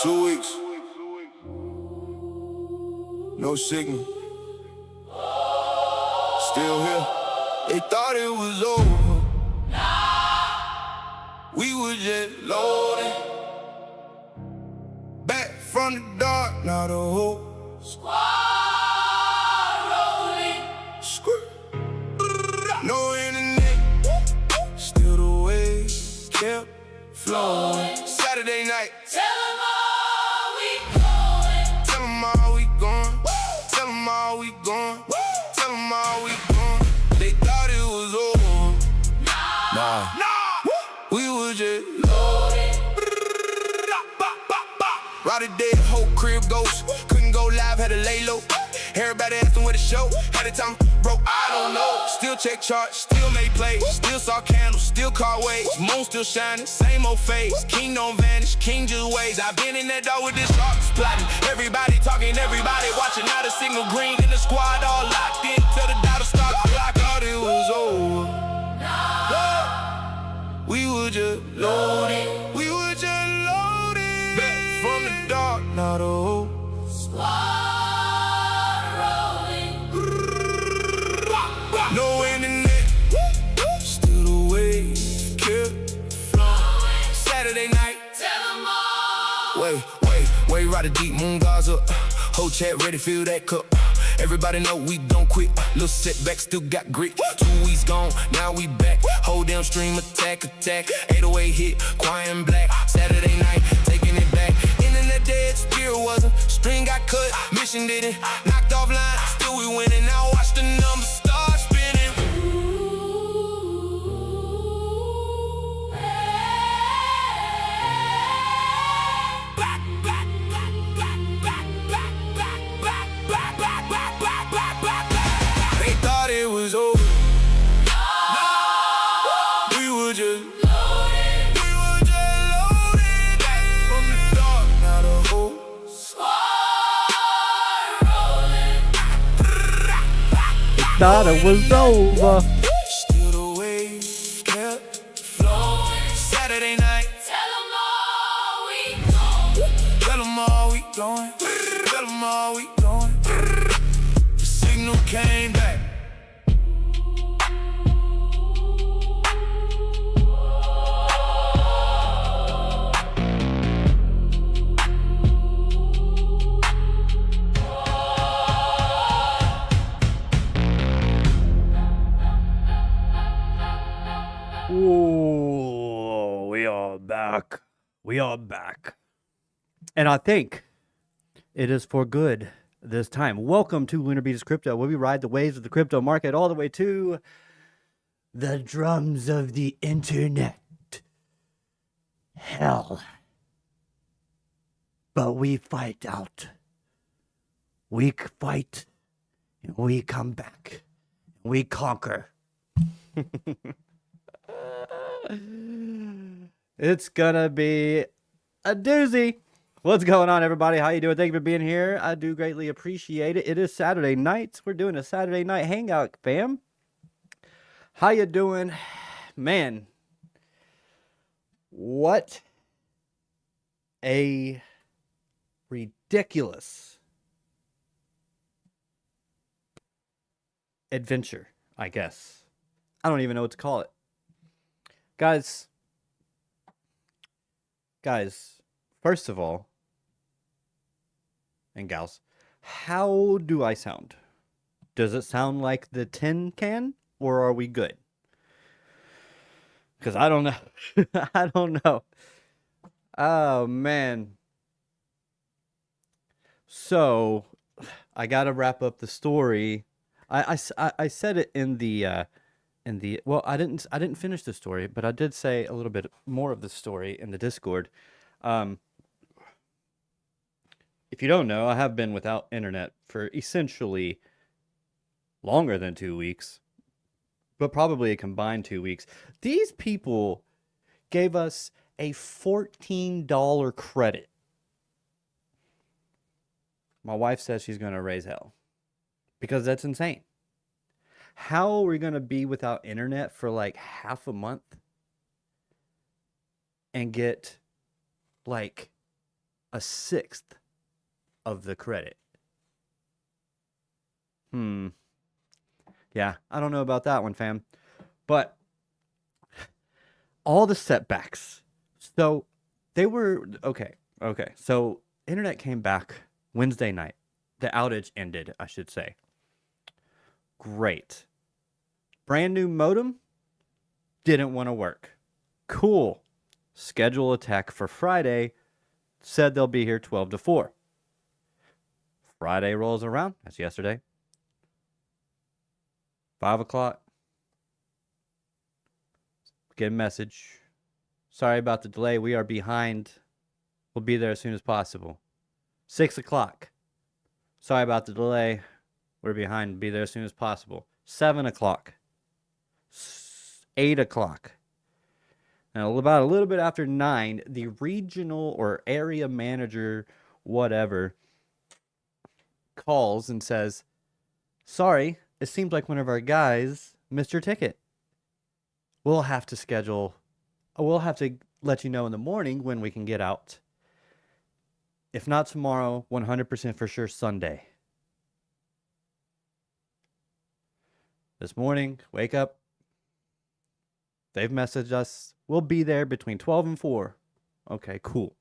2 weeks. No signal. Still here. They thought it was over. We were just loading. Back from the dark, now the whole squad rolling. No internet, still the waves kept flowing. Saturday night, tell them all we going. Tell them all we going. Tell them all we going. Tell them all we going. They thought it was over. Nah. We was just loaded. Rowdy dead, whole crib ghost. Couldn't go live, had to lay low. Everybody asking where the show. Had the time broke, I don't know. Still check charts, still made plays. Still saw candles, still caught waves. Moon still shining, same old face. King don't vanish, king just waits. I been in that door with this sharks plotting. Everybody talking, everybody watching. Not a single green in the squad, all locked in till the dollar start clock. Thought it was over. We were just loaded. We were just loaded. Back from the dark, now the whole squad rolling. No internet, still the wave kept flowing. Saturday night, tell them all. Wait, ride a deep, moon guards up. Whole chat ready, fill that cup. Everybody know we don't quit. Little setback, still got grit. 2 weeks gone, now we back. Whole damn stream, attack. 808 hit, quiet and black. Saturday night, taking it back. Internet dead, spirit wasn't. String got cut, mission didn't. Knocked off line, still we winning. Now watch the numbers start spinning. They thought it was over. We were just loaded. We were just loaded. Back from the dark, now the whole squad rolling. Thought it was over. Still the waves kept flowing. Saturday night, tell them all we going. Tell them all we going. Tell them all we going. The signal came back. Ooh, we are back. We are back. And I think it is for good this time. Welcome to Lunar Beaches Crypto, where we ride the waves of the crypto market all the way to the drums of the internet. Hell. But we fight out. We fight, and we come back. We conquer. It's gonna be a doozy. What's going on, everybody? How you doing? Thank you for being here. I do greatly appreciate it. It is Saturday night. We're doing a Saturday night hangout, fam. How you doing? Man, what a ridiculous adventure, I guess. I don't even know what to call it. Guys, first of all, and gals, how do I sound? Does it sound like the tin can, or are we good? Because I don't know. I don't know. Oh, man. So, I got to wrap up the story. I said it in the... well, I didn't finish the story, but I did say a little bit more of the story in the Discord. If you don't know, I have been without internet for essentially longer than 2 weeks, but probably a combined 2 weeks. These people gave us a $14 credit. My wife says she's going to raise hell because that's insane. How are we going to be without internet for like half a month and get like a sixth of the credit. Yeah, I don't know about that one, fam. But all the setbacks. So they were okay. Okay. So internet came back Wednesday night. The outage ended, I should say. Great. Brand new modem didn't want to work. Cool. Schedule a tech for Friday. Said they'll be here 12 to 4. Friday rolls around. That's yesterday. 5 o'clock. Get a message. Sorry about the delay. We are behind. We'll be there as soon as possible. 6 o'clock. Sorry about the delay. We're behind. Be there as soon as possible. 7 o'clock. 8 o'clock. Now, about a little bit after 9, the regional or area manager, whatever, calls and says, sorry, it seems like one of our guys missed your ticket. We'll have to let you know in the morning when we can get out. If not tomorrow, 100% for sure Sunday. This morning, wake up. They've messaged us. We'll be there between 12 and 4. Okay, cool.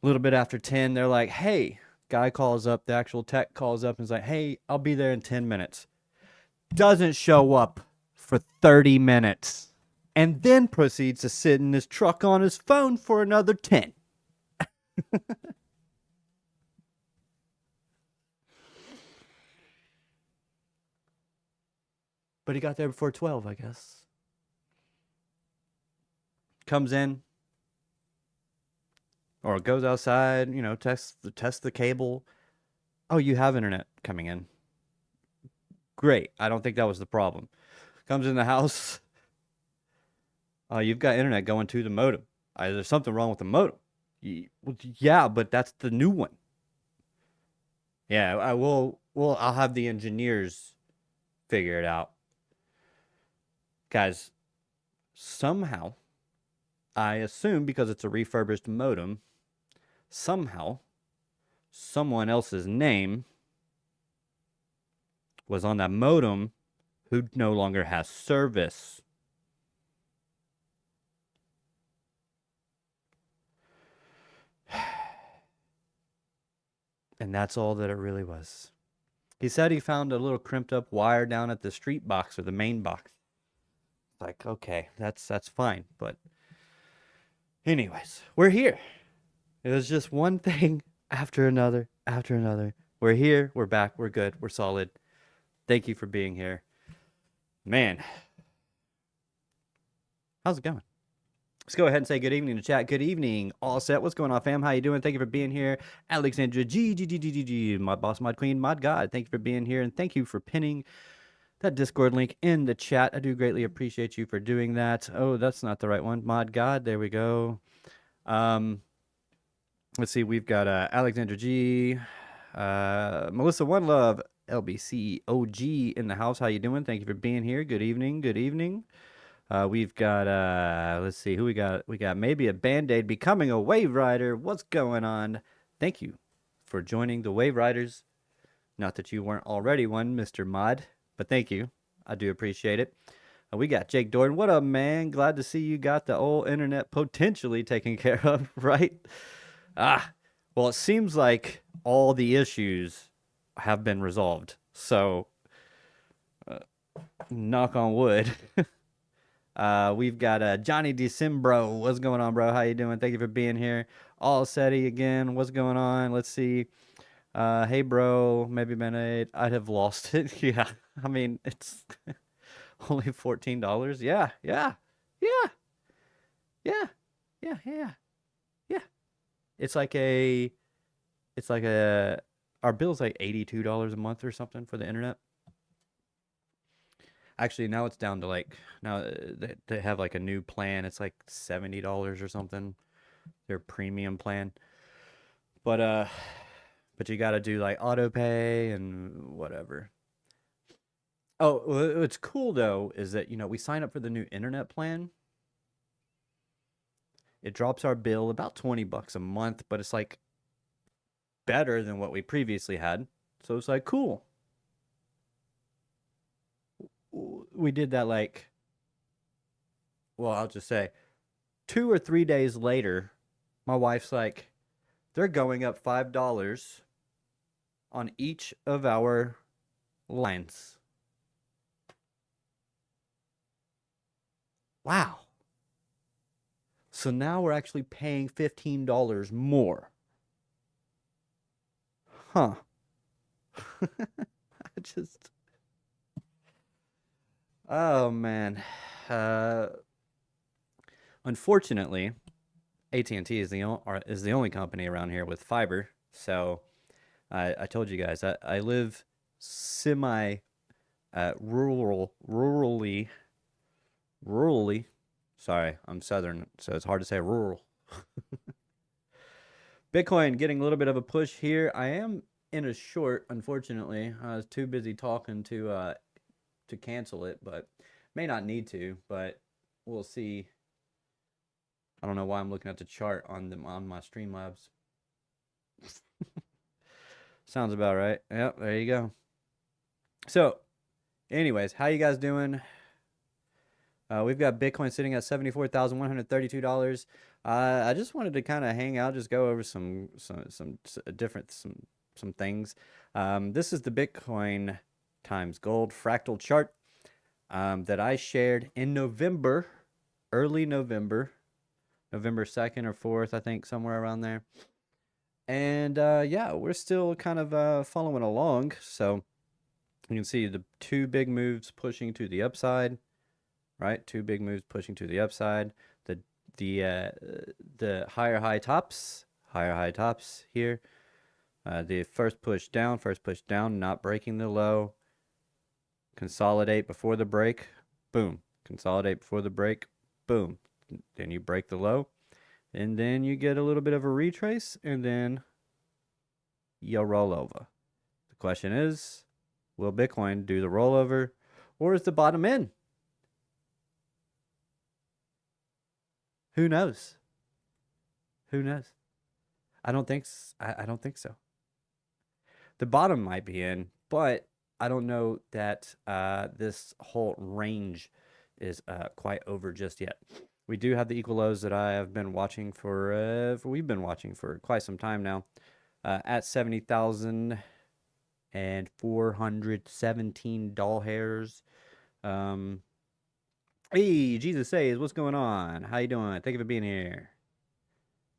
A little bit after 10, they're like, hey, guy calls up, the actual tech calls up and is like, hey, I'll be there in 10 minutes. Doesn't show up for 30 minutes. And then proceeds to sit in his truck on his phone for another 10. But he got there before 12, I guess. Comes in. Or goes outside, tests the cable. Oh, you have internet coming in. Great. I don't think that was the problem. Comes in the house. Oh, you've got internet going to the modem. There's something wrong with the modem. Yeah, but that's the new one. Yeah, I'll have the engineers figure it out. Guys, somehow, I assume because it's a refurbished modem, somehow, someone else's name was on that modem who no longer has service. And that's all that it really was. He said he found a little crimped up wire down at the street box or the main box. Like, okay, that's fine. But anyways, we're here. It was just one thing after another, after another. We're here, we're back, we're good, we're solid. Thank you for being here. Man, how's it going? Let's go ahead and say good evening to chat. Good evening, all set. What's going on, fam? How you doing? Thank you for being here. Alexandra G, my boss, mod queen, mod god. Thank you for being here, and thank you for pinning that Discord link in the chat. I do greatly appreciate you for doing that. Oh, that's not the right one. Mod god, there we go. Let's see, we've got Alexandra G, Melissa One Love, LBC OG in the house. How you doing? Thank you for being here. Good evening. Good evening. We've got, let's see, who we got? We got maybe a Band-Aid becoming a Wave Rider. What's going on? Thank you for joining the Wave Riders. Not that you weren't already one, Mr. Mod, but thank you. I do appreciate it. We got Jake Dorton. What up, man? Glad to see you got the old internet potentially taken care of, right? Well, it seems like all the issues have been resolved. So, knock on wood. We've got Johnny Decembro. What's going on, bro? How you doing? Thank you for being here. All Seti again. What's going on? Let's see. Hey, bro. Maybe Band-Aid. I'd have lost it. Yeah. I mean, it's only $14. Yeah. It's like our bill's like $82 a month or something for the internet. Actually, now it's down to now they have like a new plan. It's like $70 or something. Their premium plan. But you got to do like auto pay and whatever. Oh, what's cool though is that, we sign up for the new internet plan. It drops our bill about $20 a month, but it's like better than what we previously had. So it's like, cool. We did that like, well, I'll just say 2 or 3 days later, my wife's like, they're going up $5 on each of our lines. Wow. So now we're actually paying $15 more. Huh. I just, oh man. Uh, Unfortunately, AT&T is the only company around here with fiber. So I told you guys I live semi rurally. Sorry, I'm southern, so it's hard to say rural. Bitcoin getting a little bit of a push here. I am in a short, unfortunately. I was too busy talking to cancel it, but may not need to, but we'll see. I don't know why I'm looking at the chart on my Streamlabs. Sounds about right. Yep, there you go. So, anyways, how you guys doing? We've got Bitcoin sitting at $74,132. I just wanted to kind of hang out, just go over some things. This is the Bitcoin times gold fractal chart that I shared in November, early November, November 2nd or 4th, I think, somewhere around there. And yeah, we're still kind of following along. So you can see the two big moves pushing to the upside, right? Two big moves pushing to the upside. The higher high tops here. The first push down, not breaking the low. Consolidate before the break, boom. Consolidate before the break, boom. Then you break the low, and then you get a little bit of a retrace, and then you roll over. The question is, will Bitcoin do the rollover, or is the bottom in? Who knows? Who knows? I don't think so. The bottom might be in, but I don't know that this whole range is quite over just yet. We do have the equal lows that I have been watching we've been watching for quite some time now, at 70,417 doll hairs. Hey, Jesus says, what's going on? How you doing? Thank you for being here.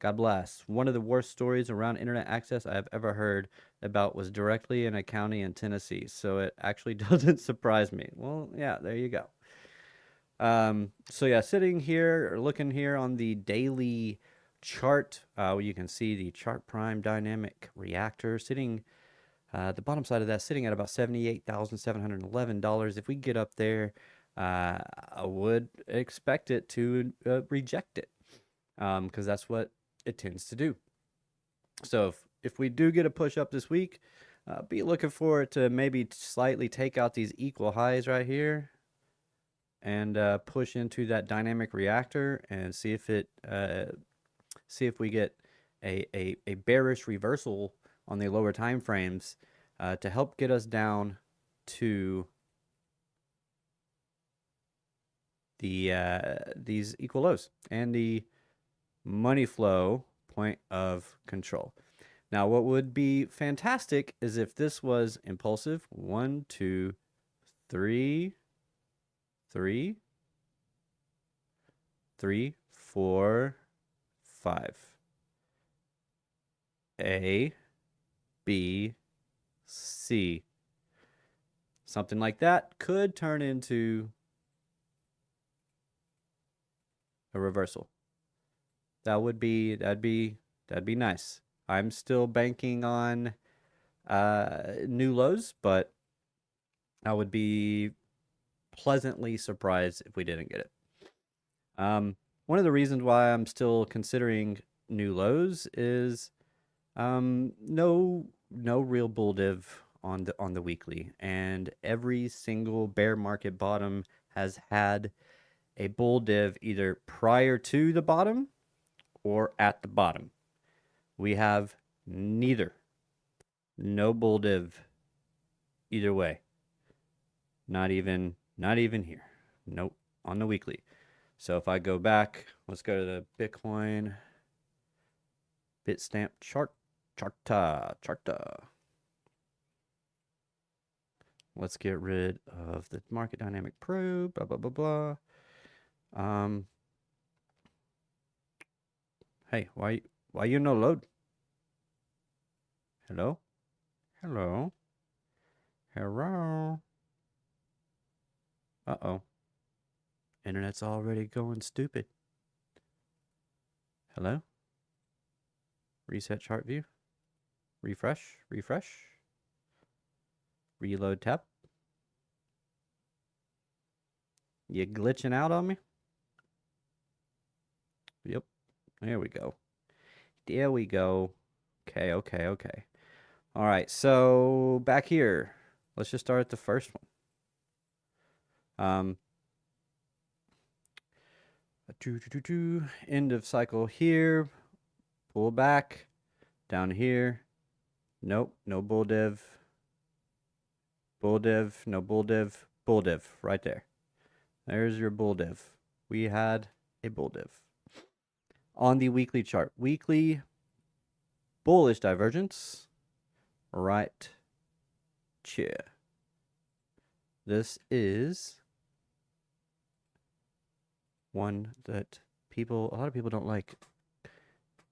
God bless. One of the worst stories around internet access I have ever heard about was directly in a county in Tennessee, so it actually doesn't surprise me. Well, yeah, there you go. So yeah, sitting here or looking here on the daily chart, you can see the chart prime dynamic reactor sitting, the bottom side of that sitting at about $78,711. If we get up there, I would expect it to reject it, because that's what it tends to do. So if we do get a push up this week, be looking for it to maybe slightly take out these equal highs right here and push into that dynamic reactor and see if we get a bearish reversal on the lower time frames to help get us down to these equal lows and the money flow point of control. Now, what would be fantastic is if this was impulsive. 1, 2, 3, 3, 3, 4, 5. A, B, C. Something like that could turn into a reversal. That'd be nice. I'm still banking on new lows, but I would be pleasantly surprised if we didn't get it. One of the reasons why I'm still considering new lows is no real bull div on the weekly, and every single bear market bottom has had a bull div either prior to the bottom or at the bottom. We have neither. No bull div either way. Not even here. Nope. On the weekly. So if I go back, let's go to the Bitcoin Bitstamp charta. Let's get rid of the market dynamic probe, blah, blah, blah, blah. Hey, why you no load? Hello? Hello? Hello? Uh-oh. Internet's already going stupid. Hello? Reset chart view. Refresh. Reload tab. You glitching out on me? Yep. There we go. Okay. All right, so back here. Let's just start at the first one. End of cycle here. Pull back. Down here. Nope, no bull div. Bull div, no bull div. Bull div, right there. There's your bull div. We had a bull div. On the weekly chart, weekly bullish divergence, right here. This is one that a lot of people don't like,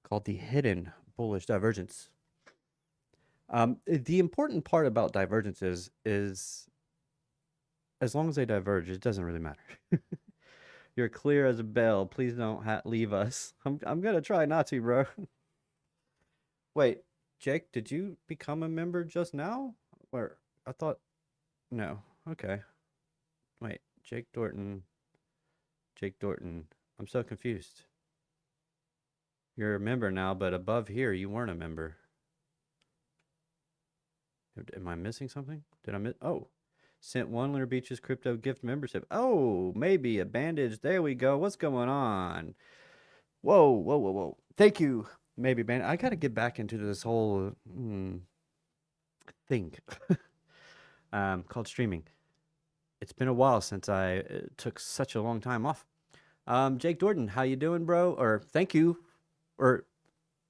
called the hidden bullish divergence. The important part about divergences is as long as they diverge, it doesn't really matter. You're clear as a bell. Please don't leave us. I'm gonna try not to, bro. Wait, Jake, did you become a member just now? Where I thought, no. Okay. Wait, Jake Dorton. I'm so confused. You're a member now, but above here you weren't a member. Am I missing something? Did I miss? Oh. Sent one Lunar Beaches Crypto gift membership. Oh, maybe a bandage. There we go. What's going on? Whoa. Thank you. Maybe bandage. I got to get back into this whole thing called streaming. It's been a while since I took such a long time off. Jake Dorton, how you doing, bro? Or thank you. Or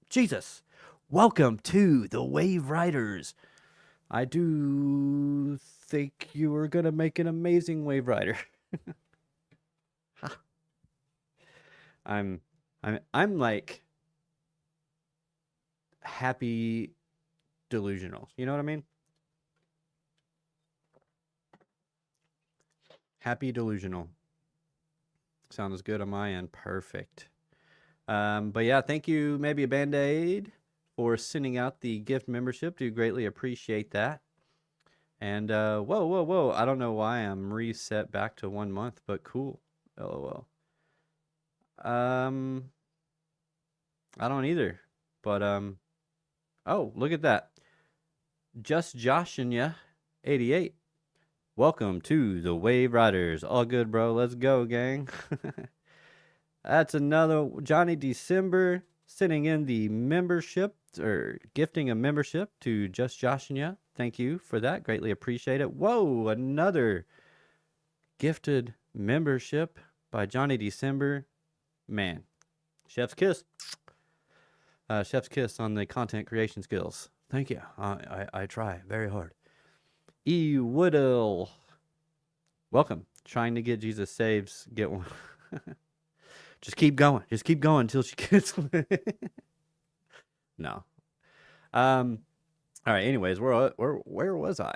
Jesus. Welcome to the Wave Riders. I do think you were gonna make an amazing wave rider. I'm like happy delusional. You know what I mean? Happy delusional. Sounds good on my end. Perfect. But yeah, thank you, maybe a Band-Aid, for sending out the gift membership. Do greatly appreciate that. And whoa. I don't know why I'm reset back to 1 month, but cool. LOL. I don't either. But oh, look at that. Just joshing ya, 88. Welcome to the Wave Riders. All good, bro. Let's go, gang. That's another Johnny December sending in the membership, or gifting a membership to Just Joshing Ya. Thank you for that. Greatly appreciate it. Whoa, another gifted membership by Johnny December. Man, chef's kiss. Chef's kiss on the content creation skills. Thank you. I try very hard. E. Woodall. Welcome. Trying to get Jesus saves. Get one. Just keep going. Just keep going until she gets one. No. All right, anyways, where was I?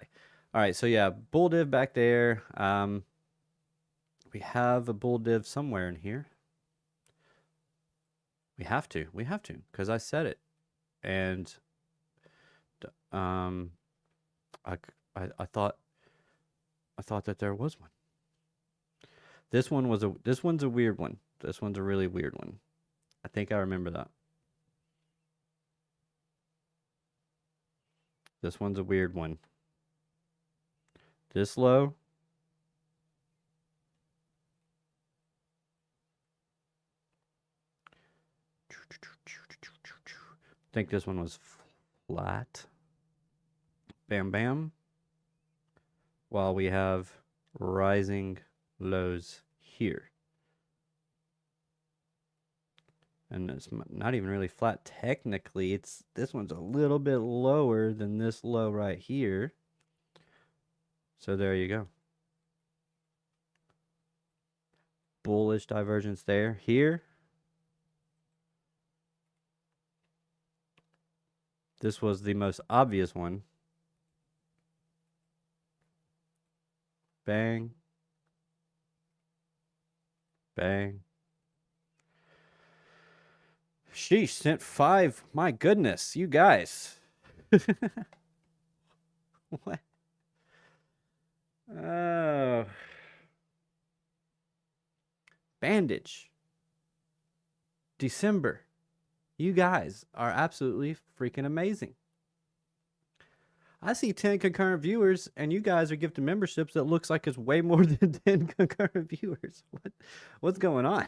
All right, so yeah, bull div back there. We have a bull div somewhere in here. We have to, because I said it. And I thought that there was one. This one's a weird one. This one's a really weird one. I think I remember that. This one's a weird one. This low. think this one was flat. Bam, bam. While we have rising lows here. And it's not even really flat technically. This one's a little bit lower than this low right here. So there you go. Bullish divergence there. Here, this was the most obvious one. Bang. Bang. Sheesh, sent 5. My goodness, you guys. What? Oh. Bandage. December. You guys are absolutely freaking amazing. I see 10 concurrent viewers, and you guys are gifting memberships that looks like it's way more than 10 concurrent viewers. What's going on?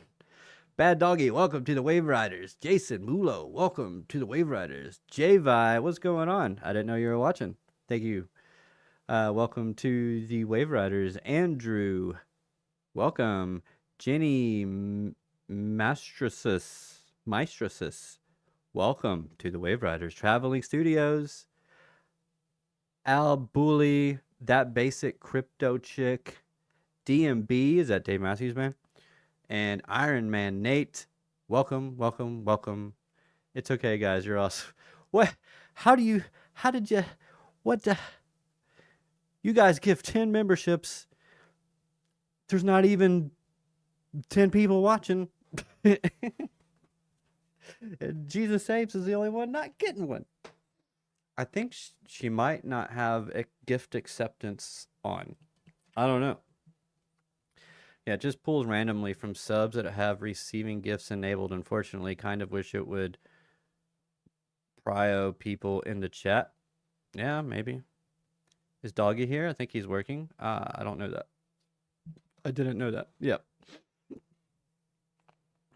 Bad Doggy, welcome to the Wave Riders. Jason Mulo, welcome to the Wave Riders. J-Vi, what's going on? I didn't know you were watching. Thank you. Welcome to the Wave Riders. Andrew, welcome. Jenny Maestrosis, welcome to the Wave Riders. Traveling Studios. Al Bully, that basic crypto chick. DMB, is that Dave Matthews, man? And Iron Man Nate, welcome, welcome, welcome. It's okay, guys. You're awesome. What? You guys give 10 memberships. There's not even 10 people watching. Jesus Saves is the only one not getting one. I think she might not have a gift acceptance on. I don't know. Yeah, it just pulls randomly from subs that have receiving gifts enabled. Unfortunately, kind of wish it would prio people in the chat. Yeah, maybe. Is Doggy here? I think he's working. I don't know that. I didn't know that. Yep.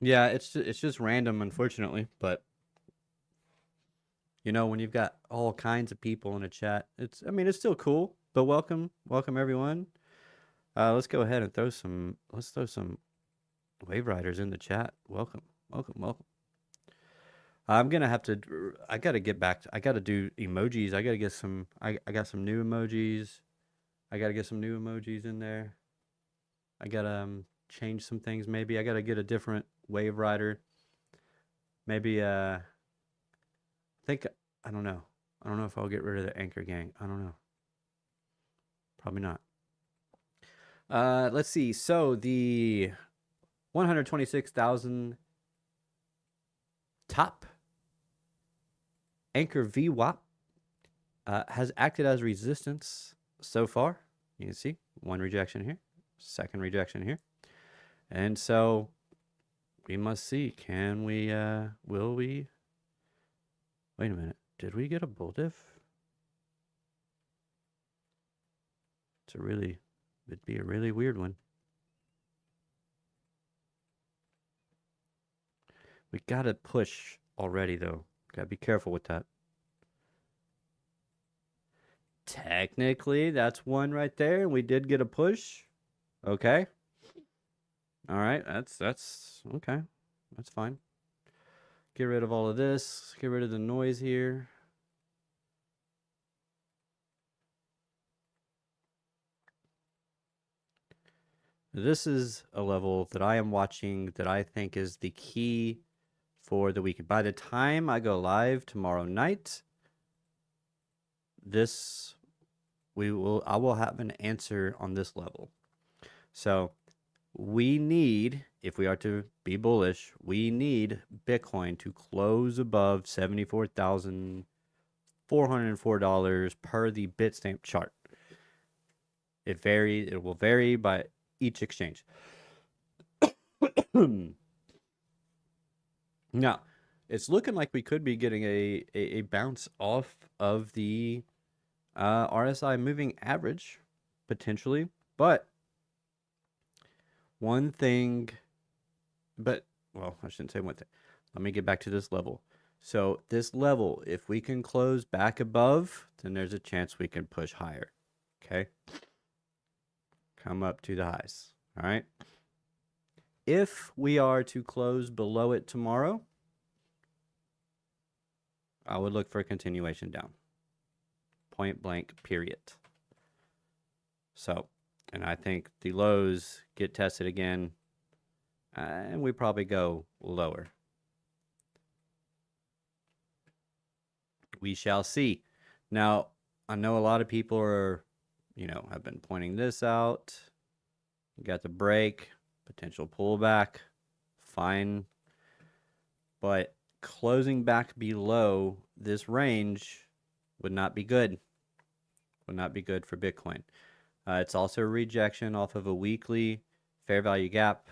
Yeah, it's just random, unfortunately. But you know, when you've got all kinds of people in a chat, it's still cool. But welcome everyone. Let's go ahead and throw some Wave Riders in the chat. Welcome. I gotta get back I gotta do emojis. I got some new emojis. I gotta get some new emojis in there. I gotta change some things maybe. I gotta get a different Wave Rider. Maybe I don't know. I don't know if I'll get rid of the Anchor Gang. I don't know. Probably not. Let's see. So the 126,000 top Anchor VWAP has acted as resistance so far. You can see one rejection here, second rejection here. And so we must see, will we? Wait a minute. Did we get a bull diff? It'd be a really weird one. We gotta push already though. Gotta be careful with that. Technically, that's one right there. We did get a push. Okay. All right. That's okay. That's fine. Get rid of all of this. Get rid of the noise here. This is a level that I am watching that I think is the key for the weekend. By the time I go live tomorrow night, I will have an answer on this level. So we need, if we are to be bullish, we need Bitcoin to close above $74,404 per the Bitstamp chart. It will vary by each exchange. Now, it's looking like we could be getting a bounce off of the RSI moving average, potentially. But I shouldn't say one thing. Let me get back to this level. So this level, if we can close back above, then there's a chance we can push higher. Okay. Come up to the highs. All right. If we are to close below it tomorrow, I would look for a continuation down. Point blank, period. So, and I think the lows get tested again, and we probably go lower. We shall see. Now, I know a lot of people are, have been pointing this out. You got the break, potential pullback, fine. But closing back below this range would not be good. Would not be good for Bitcoin. It's also a rejection off of a weekly fair value gap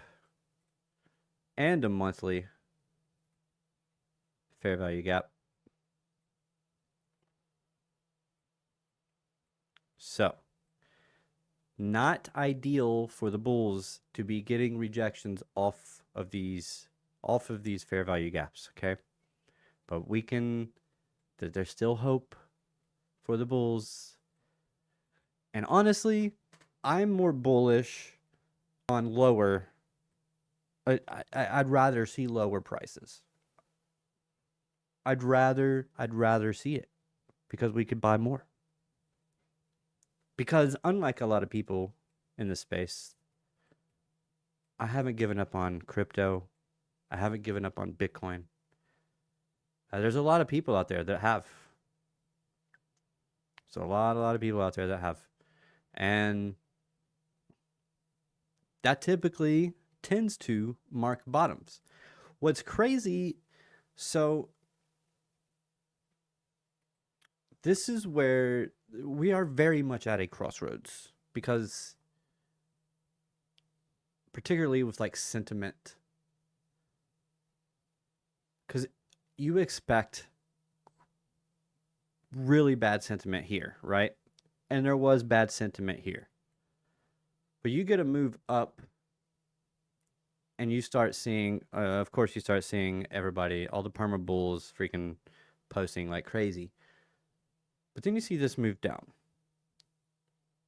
and a monthly fair value gap. So, not ideal for the bulls to be getting rejections off of these fair value gaps, okay? But there's still hope for the bulls. And honestly, I'm more bullish on lower. I'd rather see lower prices. I'd rather see it because we could buy more. Because unlike a lot of people in this space, I haven't given up on crypto. I haven't given up on Bitcoin. There's a lot of people out there that have. So a lot of people out there that have. And that typically tends to mark bottoms. What's crazy, so this is where we are very much at a crossroads, because particularly with like sentiment, because you expect really bad sentiment here, right? And there was bad sentiment here. But you get a move up and you start seeing, of course, you start seeing everybody, all the perma bulls freaking posting like crazy. But then you see this move down.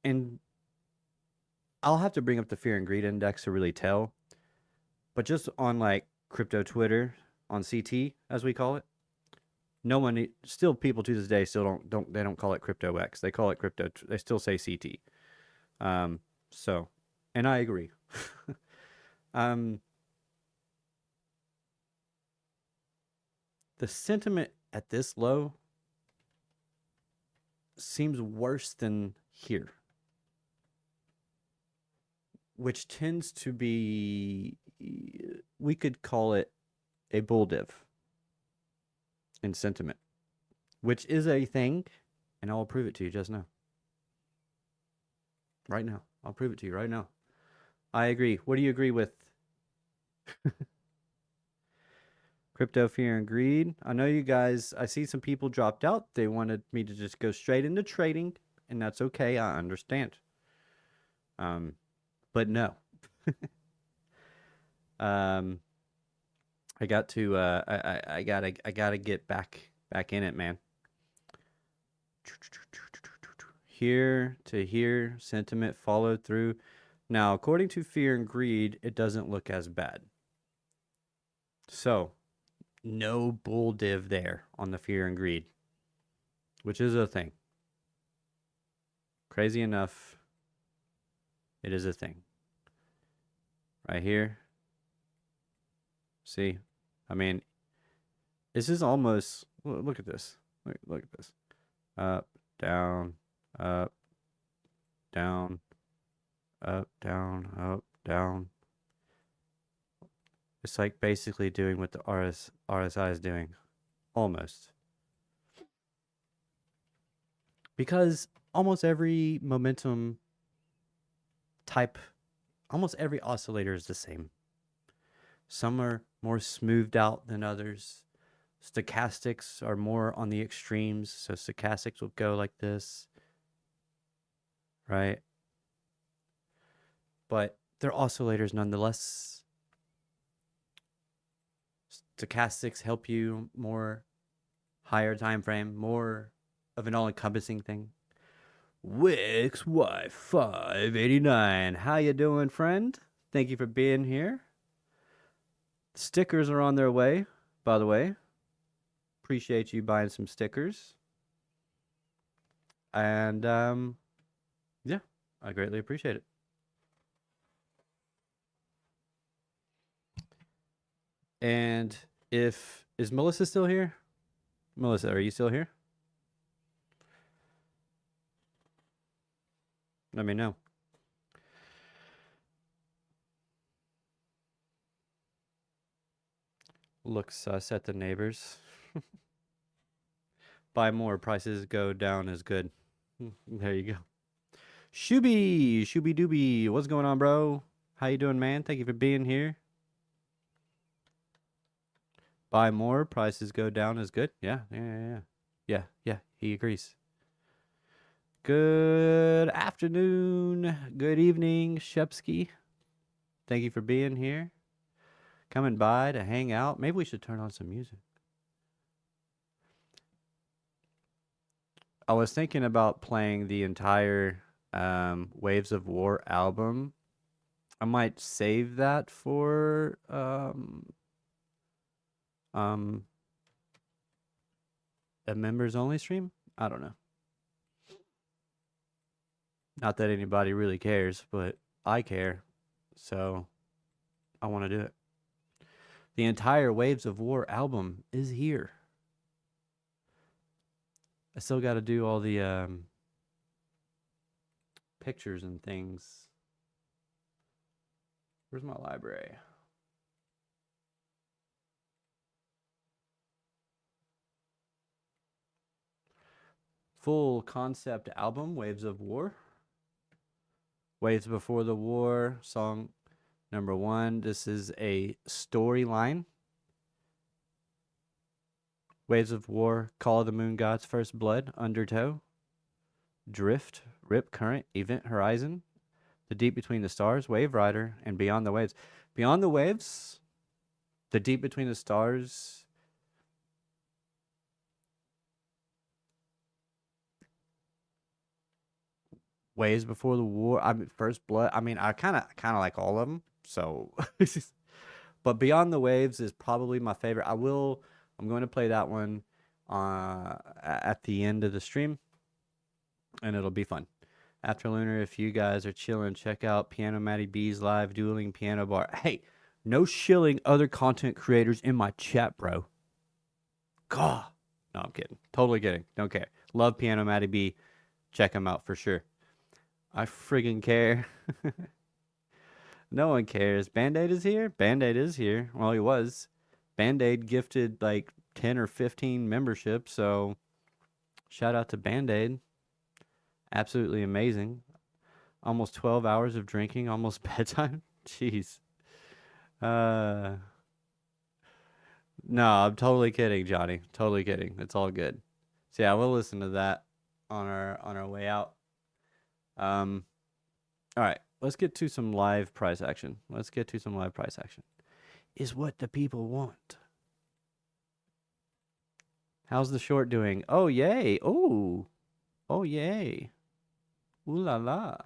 And I'll have to bring up the fear and greed index to really tell. But just on like crypto Twitter, on CT, as we call it, still people to this day still don't call it crypto X. They call it crypto. They still say CT. So, and I agree. The sentiment at this low seems worse than here, which tends to be, we could call it a bull div in sentiment, which is a thing, and I'll prove it to you just now. Right now. I'll prove it to you right now. I agree. What do you agree with? Crypto fear and greed. I know you guys, I see some people dropped out. They wanted me to just go straight into trading, and that's okay. I understand. But no. I got to I gotta get back in it, man. Here to here, sentiment followed through. Now, according to fear and greed, it doesn't look as bad. So, no bull div there on the fear and greed, which is a thing. Crazy enough, it is a thing. Right here. See? I mean, this is almost, look at this. Look at this. Up, down, up, down, up, down, up, down. It's like basically doing what the RSI is doing. Almost. Because almost every momentum type, almost every oscillator is the same. Some are more smoothed out than others. Stochastics are more on the extremes. So stochastics will go like this. Right? But they're oscillators nonetheless. Stochastics help you more higher time frame, more of an all-encompassing thing. Wix Y589. How you doing, friend? Thank you for being here. Stickers are on their way, by the way. Appreciate you buying some stickers. And yeah, I greatly appreciate it. And is Melissa still here? Melissa, are you still here? Let me know. Looks sus at the neighbors. Buy more, prices go down is good. There you go. Shooby Dooby, what's going on, bro? How you doing, man? Thank you for being here. Buy more, prices go down is good. Yeah. He agrees. Good afternoon, good evening, Shepsky. Thank you for being here. Coming by to hang out. Maybe we should turn on some music. I was thinking about playing the entire Waves of War album. I might save that for a members only stream. I don't know. Not that anybody really cares, but I care. So I want to do it. The entire Waves of War album is here. I still got to do all the pictures and things. Where's my library? Full concept album, Waves of War. Waves Before the War, song number 1. This is a storyline. Waves of War, Call of the Moon Gods, First Blood, Undertow, Drift, Rip Current, Event Horizon, The Deep Between the Stars, Wave Rider, and Beyond the Waves. Beyond the Waves, The Deep Between the Stars, Waves Before the War, First Blood. I mean, I kind of like all of them. So, but Beyond the Waves is probably my favorite. I'm going to play that one at the end of the stream, and it'll be fun. After Lunar, if you guys are chilling, check out Piano Matty B's live dueling piano bar. Hey, no shilling other content creators in my chat, bro. God. No, I'm kidding. Totally kidding. Don't care. Love Piano Matty B. Check him out for sure. I friggin' care. No one cares. Band-Aid is here? Band-Aid is here. Well, he was. Band-Aid gifted like 10 or 15 memberships, so shout out to Band-Aid. Absolutely amazing. Almost 12 hours of drinking, almost bedtime. Jeez. No, I'm totally kidding, Johnny. Totally kidding. It's all good. So yeah, we'll listen to that on our way out. All right, let's get to some live price action. Is what the people want. How's the short doing? Oh, yay. Oh, yay. Ooh la la.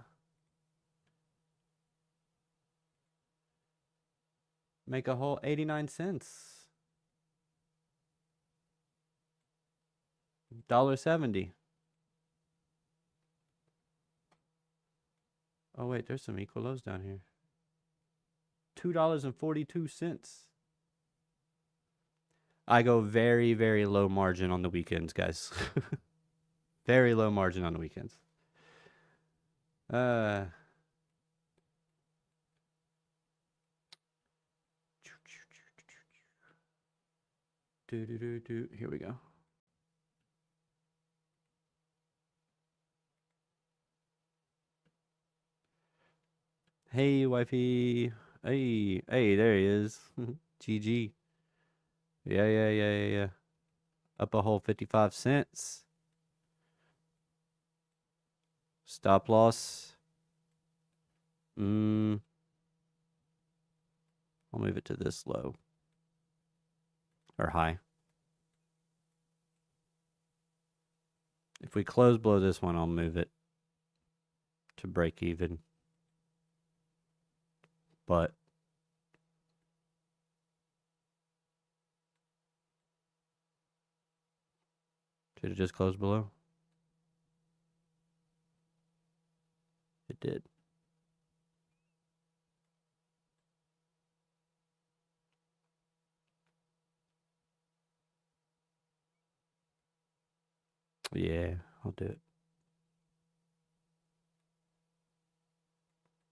Make a whole 89 cents. $1.70. Oh, wait, there's some equal lows down here. $2.42. I go very, very low margin on the weekends, guys. Very low margin on the weekends. Here we go. Hey, wifey. Hey, there he is. GG. Yeah. Up a whole 55 cents. Stop loss. I'll move it to this low. Or high. If we close below this one, I'll move it to break even. But should it just close below? It did. Yeah, I'll do it.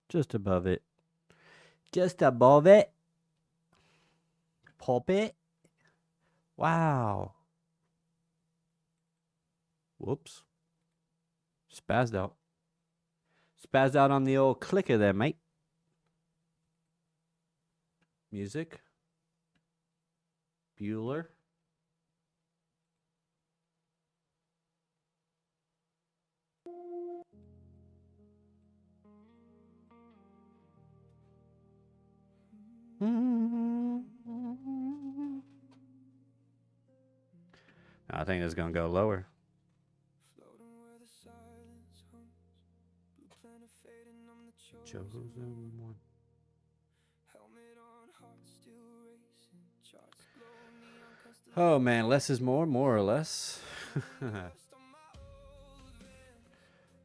Just above it. Just above it. Pop it. Wow. Whoops. Spazzed out. Spazzed out on the old clicker there, mate. Music. Bueller. I think it's gonna go lower. Chosen one. Oh man, less is more or less.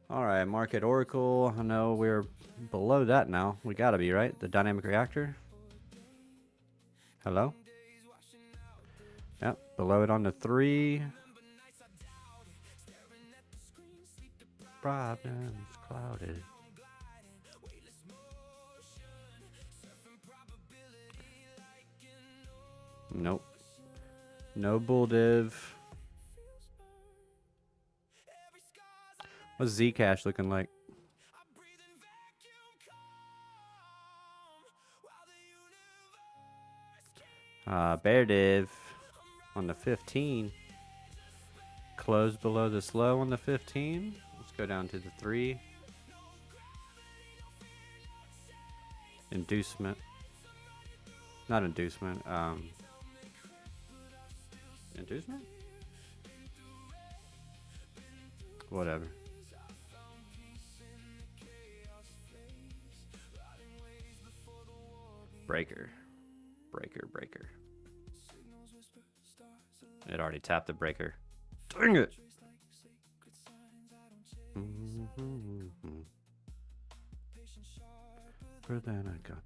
All right, market oracle. I know we're below that now. We gotta be, right? The dynamic reactor. Hello? Yep, below it on the 3. Problems clouded. Nope. No bull div. What's Zcash looking like? Bear div on the 15. Close below this low on the 15. Let's go down to the 3. Inducement. Not inducement. Inducement? Whatever. Breaker. Breaker. It already tapped the breaker. Dang it! Where then I got.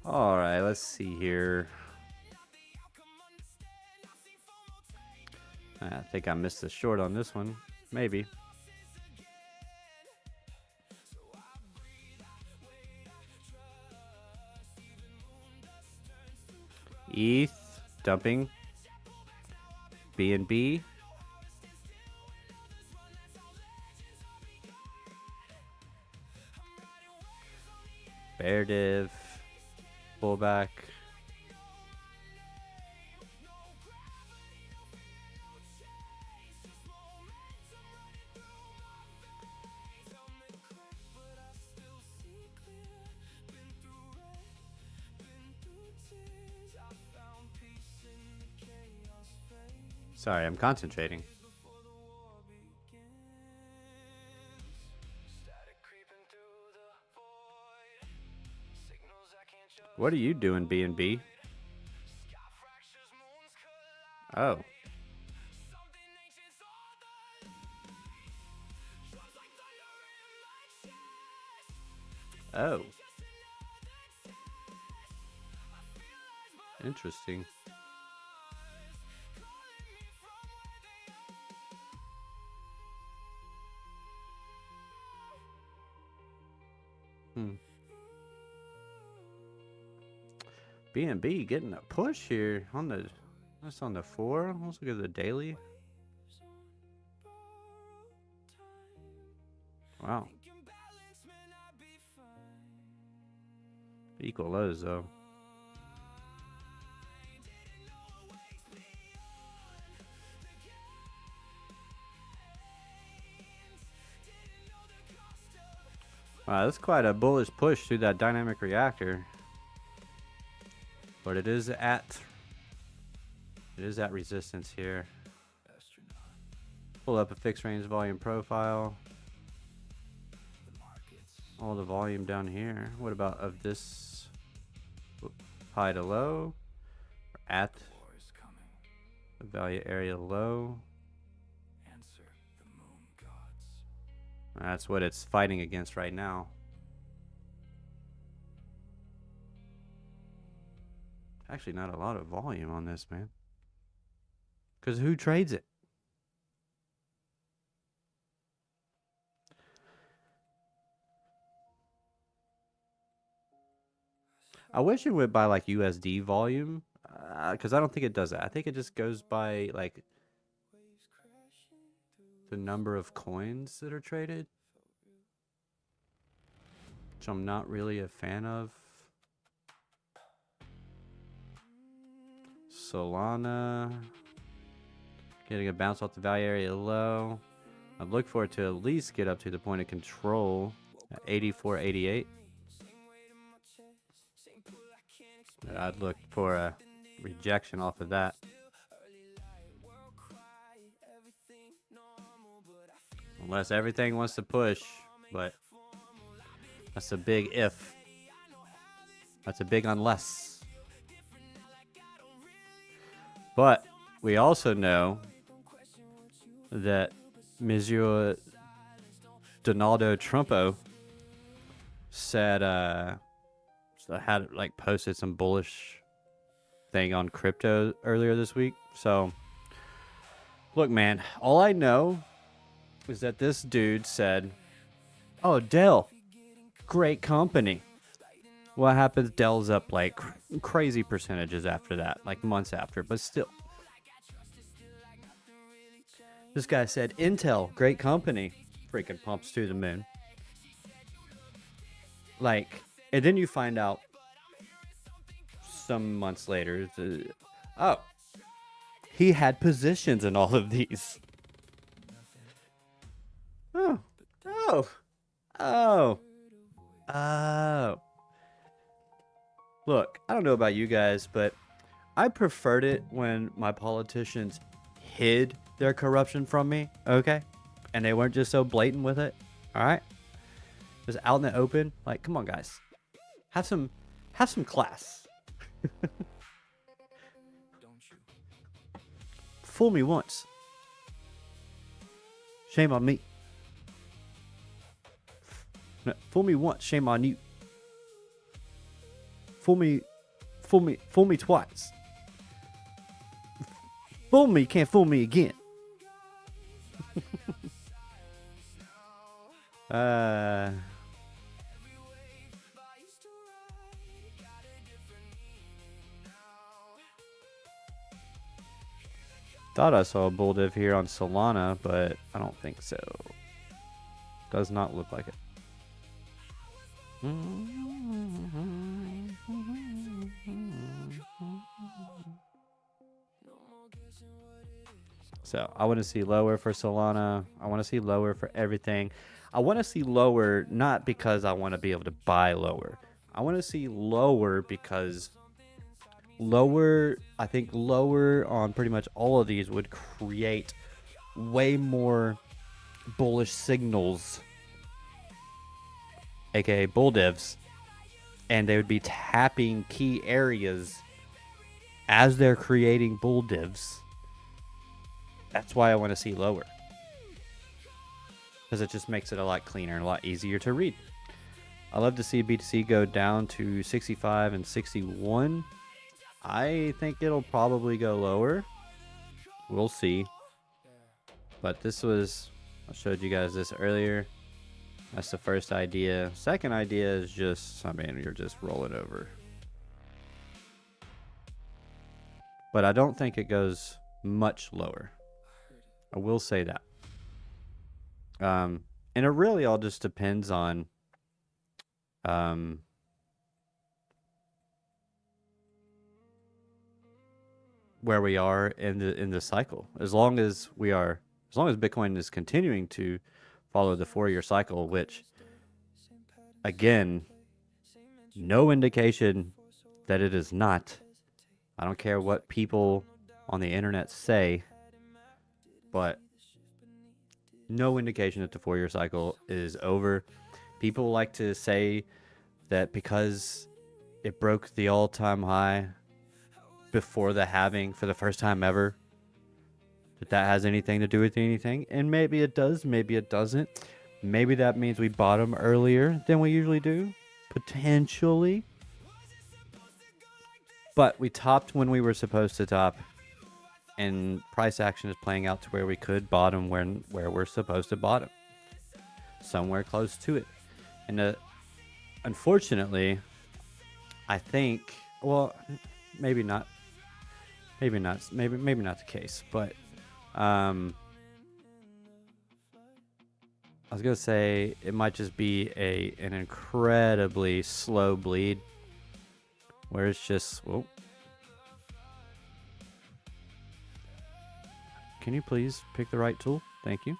All right, let's see here. I think I missed the short on this one. Maybe. ETH dumping. BNB. Bear div. Pullback. Sorry, I'm concentrating. What are you doing, BNB? Oh. Oh. Interesting. BNB getting a push here on the. That's on the 4. Let's look at the daily. Wow. Equal lows though. Wow, that's quite a bullish push through that dynamic reactor. But it is at It is at resistance here. Pull up a fixed range volume profile. All the volume down here. What about of this high to low? At the value area low. That's what it's fighting against right now. Actually, not a lot of volume on this, man. Because who trades it? I wish it would by like USD volume. Because I don't think it does that. I think it just goes by like the number of coins that are traded, which I'm not really a fan of. Solana getting a bounce off the value area low. I'd look for it to at least get up to the point of control at 84.88. I'd look for a rejection off of that. Unless everything wants to push, but that's a big if. That's a big unless. But we also know that Monsieur Donaldo Trumpo said, had like posted some bullish thing on crypto earlier this week. So, look, man, all I know is that this dude said, "Oh, Dell, great company." What happens? Dell's up like crazy percentages after that, like months after, but still. This guy said, "Intel, great company." Freaking pumps to the moon. Like, and then you find out some months later, oh, he had positions in all of these. Oh. Look, I don't know about you guys, but I preferred it when my politicians hid their corruption from me, okay? And they weren't just so blatant with it, all right? Just out in the open. Like, come on, guys. Have some class. Fool me once. Shame on me. No, fool me once, shame on you. Fool me twice. Fool me, can't fool me again. Thought I saw a bull div here on Solana, but I don't think so. Does not look like it. So I want to see lower for Solana. I want to see lower for everything. I want to see lower not because I want to be able to buy lower. I want to see lower because I think lower on pretty much all of these would create way more bullish signals, aka bull divs, and they would be tapping key areas as they're creating bull divs. That's why I want to see lower, because it just makes it a lot cleaner and a lot easier to read. I love to see BTC go down to 65 and 61. I think it'll probably go lower. We'll see. But this was, I showed you guys this earlier. That's the first idea. Second idea is just, I mean, you're just rolling over. But I don't think it goes much lower. I will say that. And it really all just depends on where we are in the cycle. As long as Bitcoin is continuing to follow the 4-year cycle, which again, no indication that it is not. I don't care what people on the internet say, but no indication that the 4-year cycle is over. People like to say that because it broke the all-time high before the halving for the first time ever, that has anything to do with anything. And maybe it does, maybe it doesn't. Maybe that means we bottom earlier than we usually do, potentially. But we topped when we were supposed to top, and price action is playing out to where we could bottom where we're supposed to bottom, somewhere close to it. And unfortunately, I think, well, maybe not the case, but I was gonna say it might just be an incredibly slow bleed, where it's just, whoa. Can you please pick the right tool? Thank you.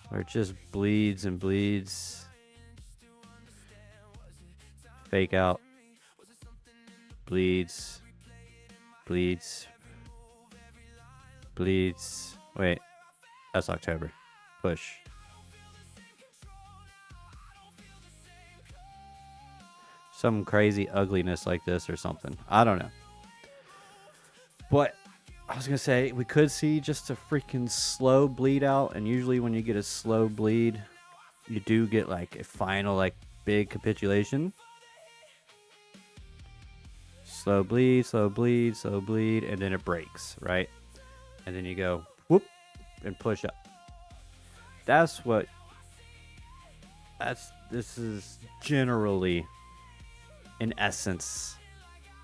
Where it just bleeds and bleeds. Fake out. Bleeds. Bleeds. Bleeds. Wait. That's October. Push. Some crazy ugliness like this or something. I don't know. But I was going to say, we could see just a freaking slow bleed out. And usually when you get a slow bleed, you do get like a final like big capitulation. Slow bleed, slow bleed, slow bleed. And then it breaks, right? And then you go whoop and push up. This is generally, in essence,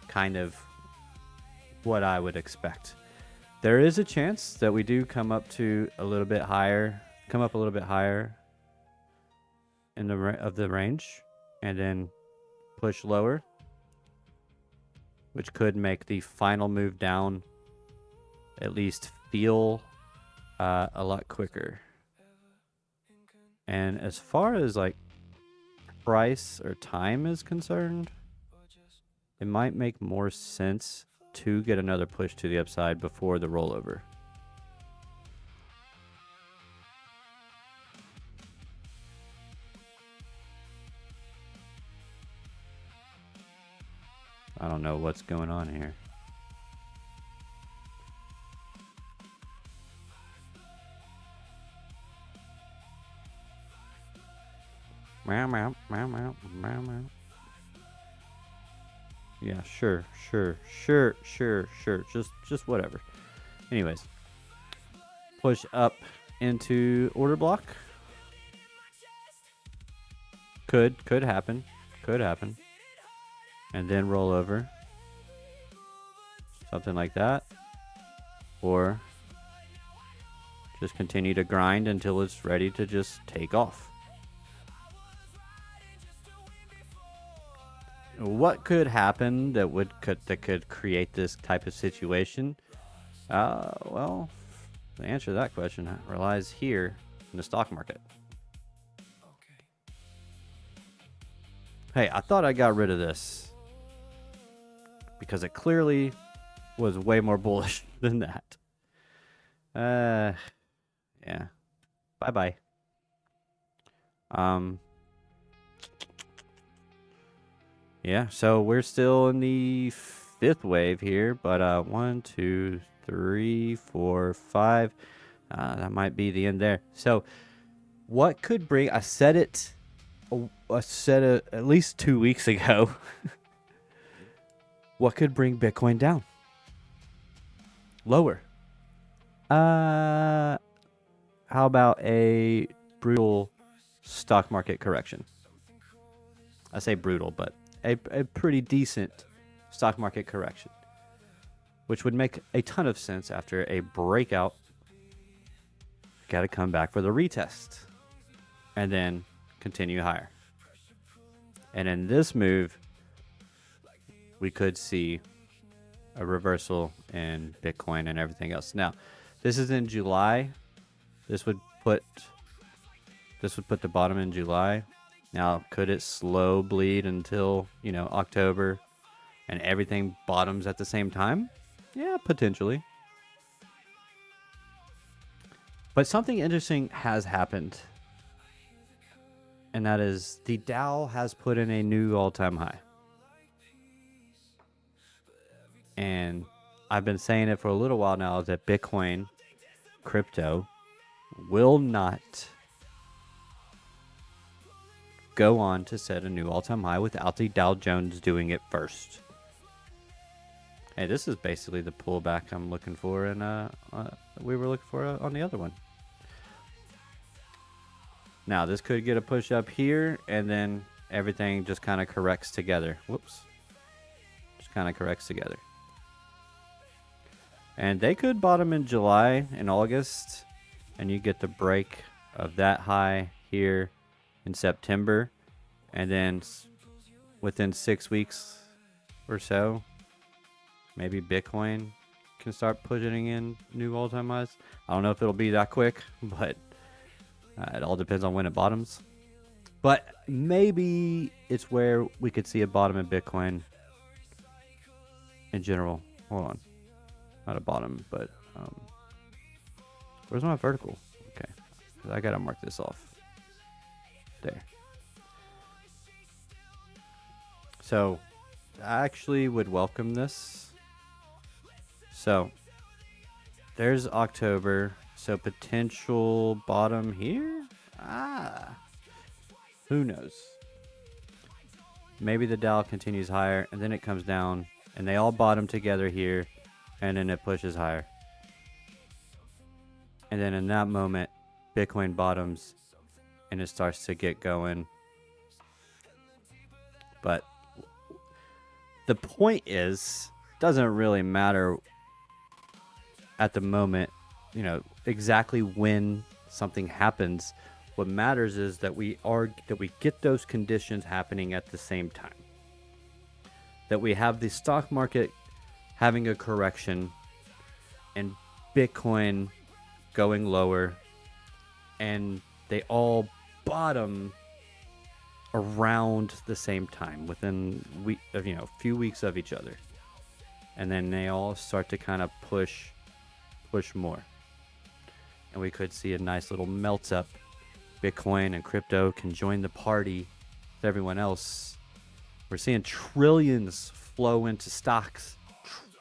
kind of what I would expect. There is a chance that we do come up a little bit higher in the range, and then push lower, which could make the final move down at least feel a lot quicker. And as far as like price or time is concerned, it might make more sense to get another push to the upside before the rollover. I don't know what's going on here. Meow, meow, meow, meow, meow, meow. Yeah, sure. Just whatever. Anyways, push up into order block. Could happen. And then roll over. Something like that. Or just continue to grind until it's ready to just take off. What could happen that could create this type of situation? Well, the answer to that question relies here in the stock market. Hey, I thought I got rid of this because it clearly was way more bullish than that. Yeah. Bye-bye. Yeah, so we're still in the fifth wave here, but 1, 2, 3, 4, 5. That might be the end there. So what could bring, I said it at least 2 weeks ago. What could bring Bitcoin down? Lower. How about a brutal stock market correction? I say brutal, but a pretty decent stock market correction, which would make a ton of sense after a breakout. Got to come back for the retest and then continue higher. And in this move, we could see a reversal in Bitcoin and everything else. Now, this is in July. This would put the bottom in July. Now, could it slow bleed until, October and everything bottoms at the same time? Yeah, potentially. But something interesting has happened. And that is the Dow has put in a new all-time high. And I've been saying it for a little while now that Bitcoin, crypto, will not go on to set a new all-time high without the Dow Jones doing it first. Hey, this is basically the pullback I'm looking for, and we were looking for on the other one. Now, this could get a push up here, and then everything just kind of corrects together. Whoops. Just kind of corrects together. And they could bottom in July and August, and you get the break of that high here in September, and then within 6 weeks or so, maybe Bitcoin can start pushing in new all-time highs. I don't know if it'll be that quick, but it all depends on when it bottoms. But maybe it's where we could see a bottom in Bitcoin in general. Hold on. Not a bottom, but where's my vertical? Okay. I got to mark this off. There. So I actually would welcome this. So there's October. So potential bottom here? Who knows? Maybe the Dow continues higher and then it comes down and they all bottom together here and then it pushes higher. And then in that moment, Bitcoin bottoms and it starts to get going. But the point is, doesn't really matter at the moment, you know, exactly when something happens. What matters is that we get those conditions happening at the same time. That we have the stock market having a correction and Bitcoin going lower, and they all bottom around the same time within a few weeks of each other, and then they all start to kind of push more, and we could see a nice little melt up. Bitcoin and crypto can join the party with everyone else. We're seeing trillions flow into stocks,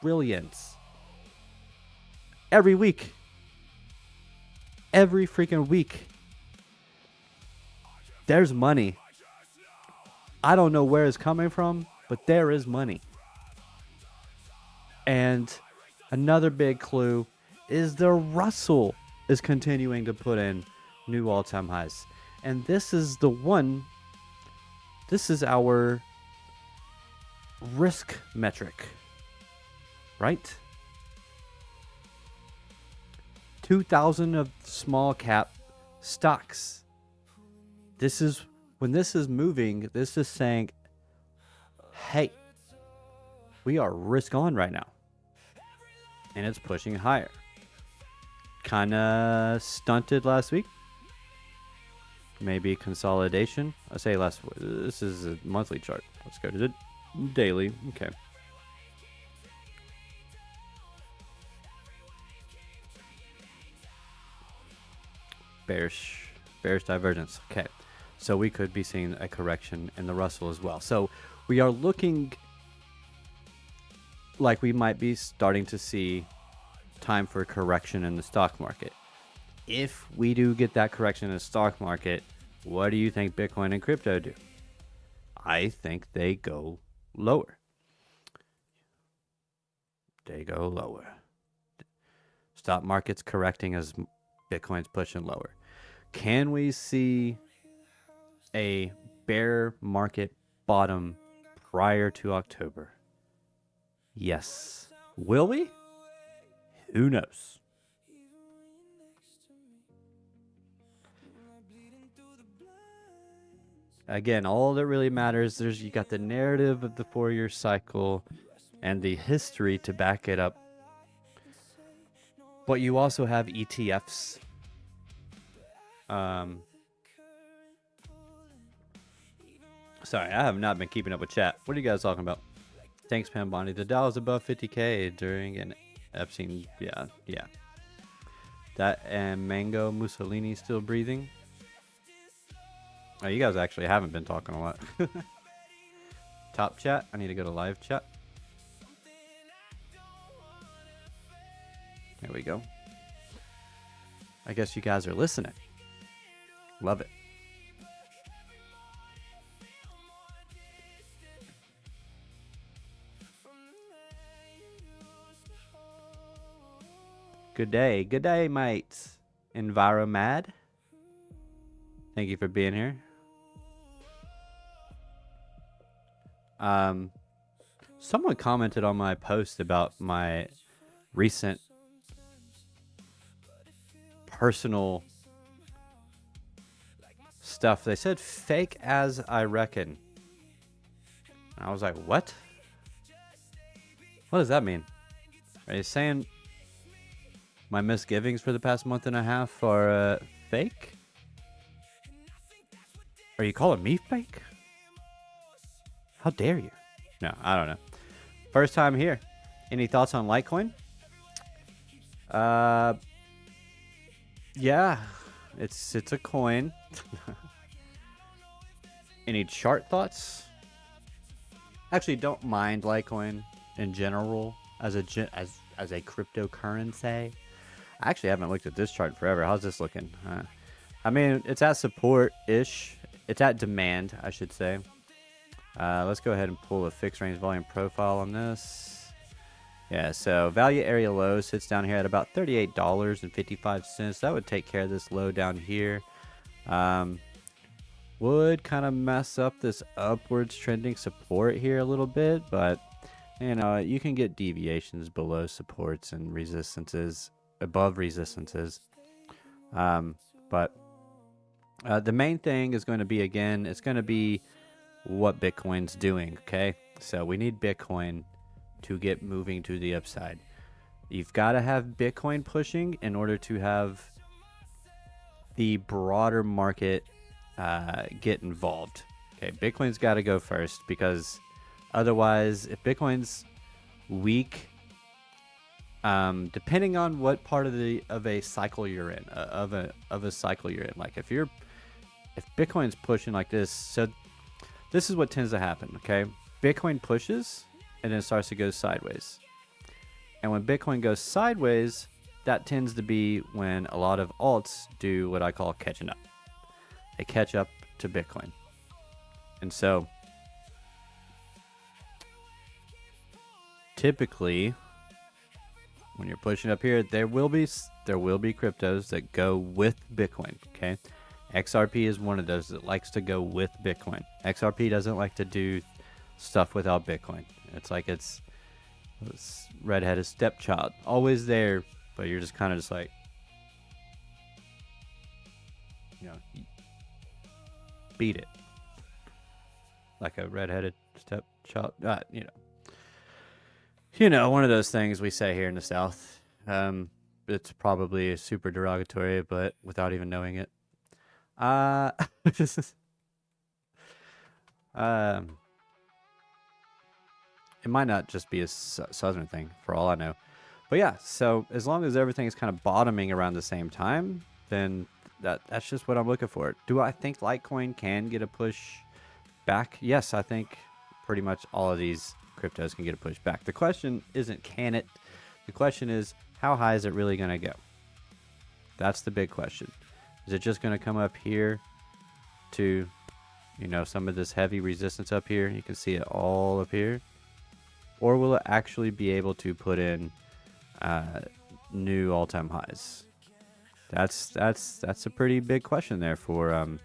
trillions every week, every freaking week. There's money. I don't know where it's coming from, but there is money. And another big clue is the Russell is continuing to put in new all-time highs. And this is the one, this is our risk metric, right? 2,000 of small cap stocks. This is, when this is moving, this is saying, hey, we are risk on right now. And it's pushing higher. Kind of stunted last week. Maybe consolidation. I say this is a monthly chart. Let's go to the daily. Okay. Bearish divergence. Okay. So we could be seeing a correction in the Russell as well. So we are looking like we might be starting to see time for a correction in the stock market. If we do get that correction in the stock market, what do you think Bitcoin and crypto do? I think they go lower. They go lower. Stock market's correcting as Bitcoin's pushing lower. Can we see a bear market bottom prior to October? Yes. Will we? Who knows? Again, all that really matters, you got the narrative of the 4-year cycle and the history to back it up. But you also have ETFs. Sorry, I have not been keeping up with chat. What are you guys talking about? Thanks, Pam Bondi. The Dow is above 50K during an Epstein, yeah. That and Mango Mussolini still breathing. Oh, you guys actually haven't been talking a lot. Top chat. I need to go to live chat. There we go. I guess you guys are listening. Love it. Good day, mates. Enviromad. Thank you for being here. Someone commented on my post about my recent personal stuff. They said fake as I reckon. And I was like, what? What does that mean? Are you saying my misgivings for the past month and a half are fake? Are you calling me fake? How dare you? No, I don't know. First time here. Any thoughts on Litecoin? Yeah, it's a coin. Any chart thoughts? Actually, don't mind Litecoin in general as a cryptocurrency. I actually haven't looked at this chart forever. How's this looking? I mean, it's at support-ish. It's at demand, I should say. Let's go ahead and pull a fixed range volume profile on this. Yeah, so value area low sits down here at about $38.55. That would take care of this low down here. Would kind of mess up this upwards trending support here a little bit, but you know, you can get deviations below supports and resistances, above resistances. But the main thing is going to be, again, it's going to be what Bitcoin's doing, okay? So we need Bitcoin to get moving to the upside. You've got to have Bitcoin pushing in order to have the broader market get involved. Okay, Bitcoin's got to go first, because otherwise, if Bitcoin's weak, depending on what part of a cycle you're in, of a cycle you're in, like if Bitcoin's pushing like this, so this is what tends to happen, okay? Bitcoin pushes and then starts to go sideways. And when Bitcoin goes sideways, that tends to be when a lot of alts do what I call catching up. They catch up to Bitcoin. And so typically when you're pushing up here, there will be cryptos that go with Bitcoin, okay? XRP is one of those that likes to go with Bitcoin. XRP doesn't like to do stuff without Bitcoin. It's like it's redheaded stepchild, always there, but you're just kind of just like, you know, beat it like a redheaded stepchild. You know, one of those things we say here in the South. It's probably super derogatory, but without even knowing it. It might not just be a southern thing, for all I know. But yeah, so as long as everything is kind of bottoming around the same time, then that's just what I'm looking for. Do I think Litecoin can get a push back? Yes, I think pretty much all of these cryptos can get a push back. The question isn't can it. The question is, how high is it really going to go? That's the big question. Is it just going to come up here to, you know, some of this heavy resistance up here? You can see it all up here. Or will it actually be able to put in new all-time highs? That's a pretty big question there for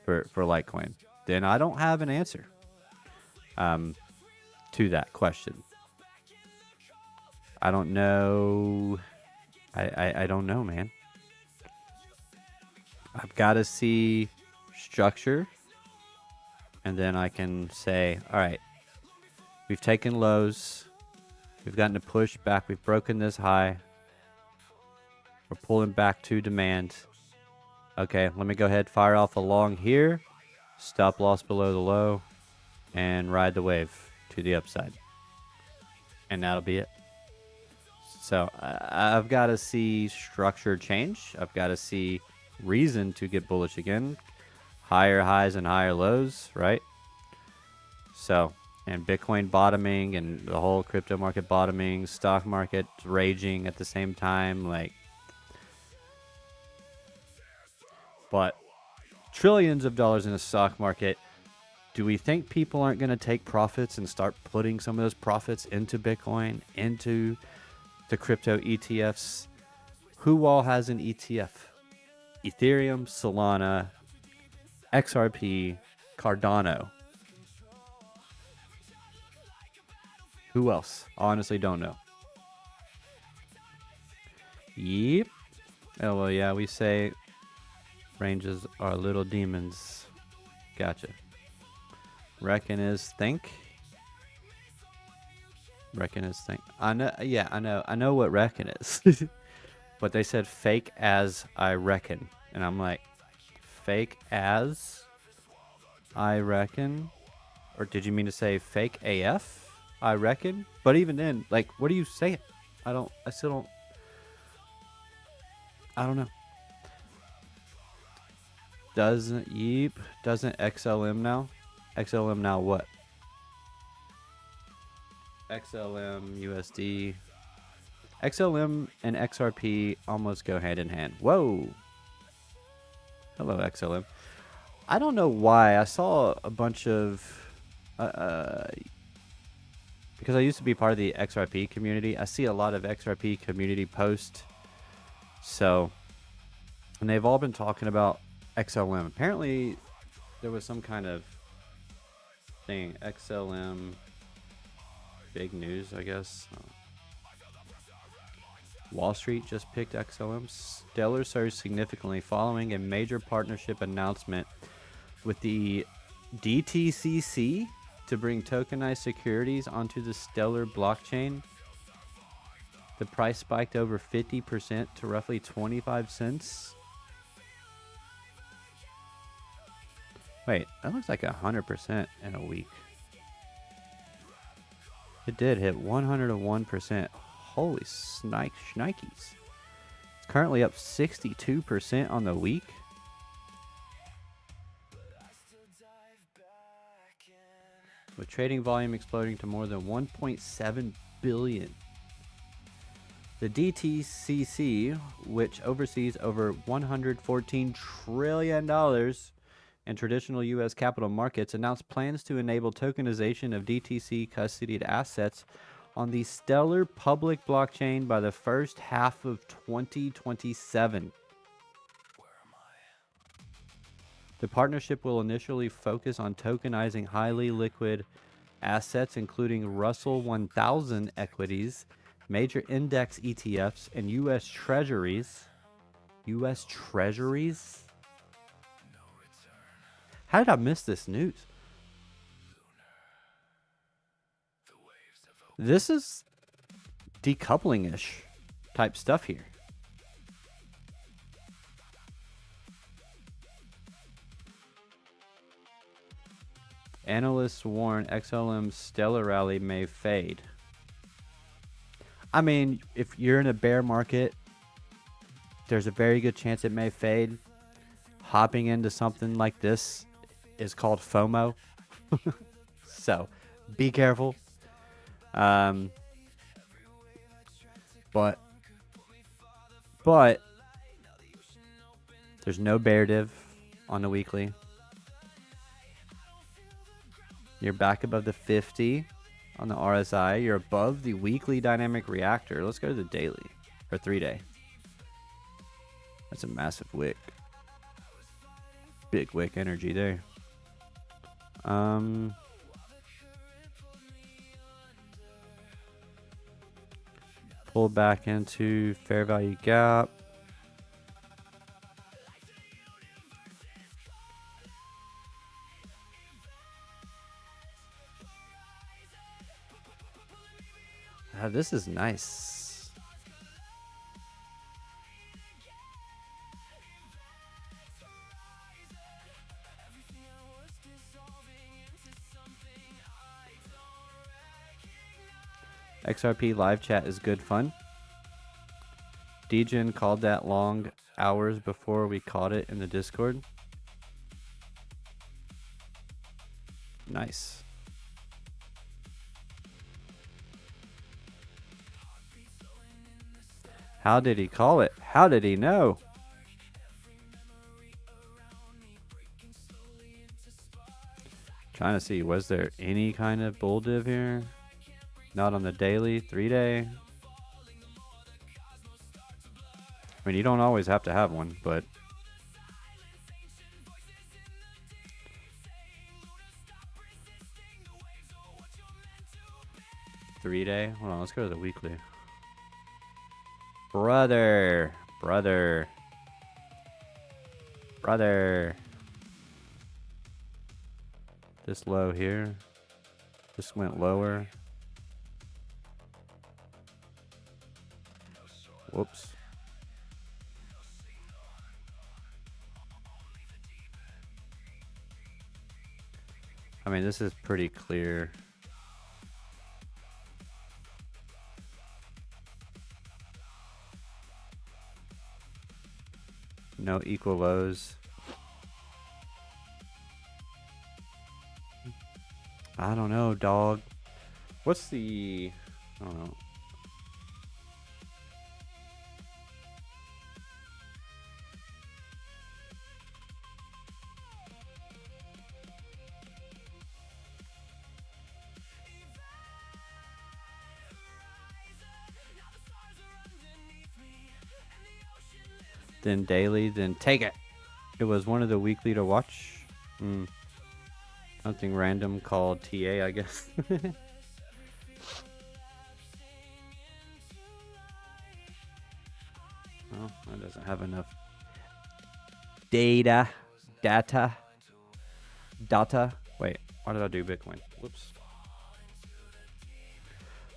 Litecoin. Then I don't have an answer to that question. I don't know. I don't know, man. I've got to see structure, and then I can say, all right, we've taken lows, we've gotten a push back, we've broken this high, we're pulling back to demand. Okay, let me go ahead, fire off along here, stop loss below the low, and ride the wave to the upside. And that'll be it. So I've got to see structure change. I've got to see reason to get bullish again. Higher highs and higher lows, right? So, and Bitcoin bottoming and the whole crypto market bottoming, stock market raging at the same time. Like, but trillions of dollars in the stock market. Do we think people aren't going to take profits and start putting some of those profits into Bitcoin, into the crypto ETFs? Who all has an ETF? Ethereum, Solana, XRP, Cardano. Who else? Honestly, don't know. Yep. Oh, well, yeah, we say ranges are little demons. Gotcha. Reckon is think. Reckon is think. I know. Yeah, I know. I know what reckon is. But they said fake as I reckon. And I'm like, fake as I reckon? Or did you mean to say fake AF? I reckon? But even then, like, what do you say? I still don't know. Doesn't XLM now? XLM now what? XLM, USD. XLM and XRP almost go hand in hand. Whoa. Hello, XLM. I don't know why. I saw a bunch of... because I used to be part of the XRP community. I see a lot of XRP community posts. So... and they've all been talking about XLM. Apparently, there was some kind of thing. XLM... big news, I guess. Wall Street just picked XLM. Stellar surged significantly following a major partnership announcement with the DTCC to bring tokenized securities onto the Stellar blockchain. The price spiked over 50% to roughly 25 cents. Wait, that looks like 100% in a week. It did hit 101%. Holy shnikes. It's currently up 62% on the week. With trading volume exploding to more than 1.7 billion. The DTCC, which oversees over $114 trillion in traditional U.S. capital markets, announced plans to enable tokenization of DTC custodied assets on the Stellar public blockchain by the first half of 2027. The partnership will initially focus on tokenizing highly liquid assets, including Russell 1000 equities, major index ETFs, and U.S. Treasuries. U.S. Treasuries? How did I miss this news? This is decoupling-ish type stuff here. Analysts warn XLM's stellar rally may fade. I mean, if you're in a bear market, there's a very good chance it may fade. Hopping into something like this is called FOMO. So, be careful. But there's no bear div on the weekly. You're back above the 50 on the RSI. You're above the weekly dynamic reactor. Let's go to the daily or 3-day. That's a massive wick. Big wick energy there. Pull back into fair value gap. This is nice. XRP live chat is good fun. Degen called that long hours before we caught it in the Discord. Nice. How did he call it? How did he know? Trying to see, was there any kind of bull div here? Not on the daily, 3-day. I mean, you don't always have to have one, but 3-day. Hold on, let's go to the weekly. Brother. This low here. This went lower. Whoops. I mean, this is pretty clear. No equal lows. I don't know, dog. What's the... I don't know. Then daily, then take it. It was one of the weekly to watch. Something random called TA, I guess. Well, that doesn't have enough data. Wait, why did I do Bitcoin? Whoops.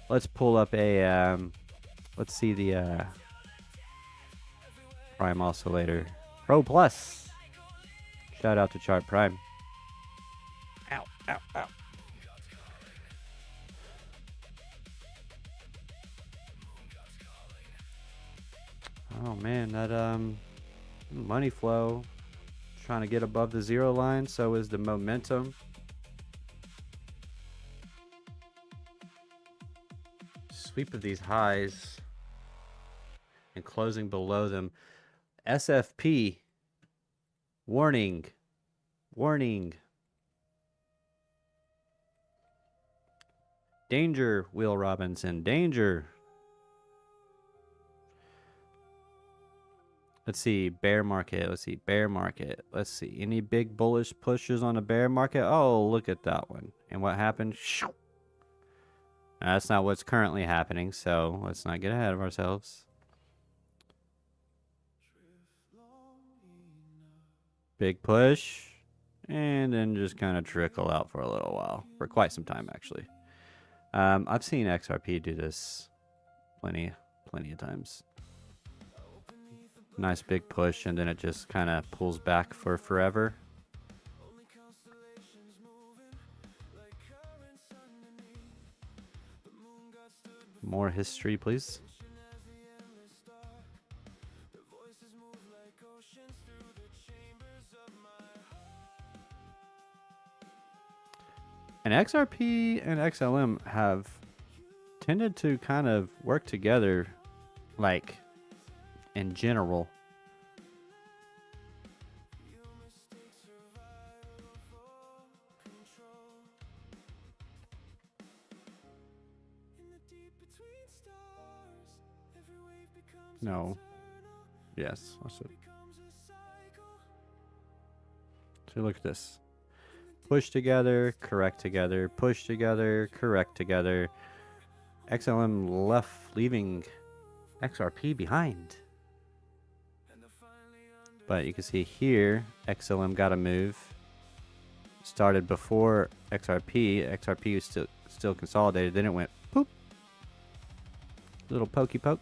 Let's pull up a, let's see the Prime Oscillator Pro Plus. Shout out to Chart Prime. Ow. Oh man, that money flow trying to get above the zero line, so is the momentum. Sweep of these highs and closing below them. SFP warning. Danger, Will Robinson, danger. Let's see, bear market. Let's see, any big bullish pushes on a bear market? Oh, look at that one. And what happened? That's not what's currently happening, so let's not get ahead of ourselves. Big push, and then just kind of trickle out for a little while, for quite some time actually. I've seen XRP do this plenty of times. Nice big push, and then it just kind of pulls back for forever. More history, please. And XRP and XLM have tended to kind of work together, like, in general. No. Yes. That's it. So look at this. Push together, correct together, push together, correct together. XLM left, leaving XRP behind. But you can see here, XLM got a move. Started before XRP. XRP was still consolidated. Then it went poop. Little pokey poke.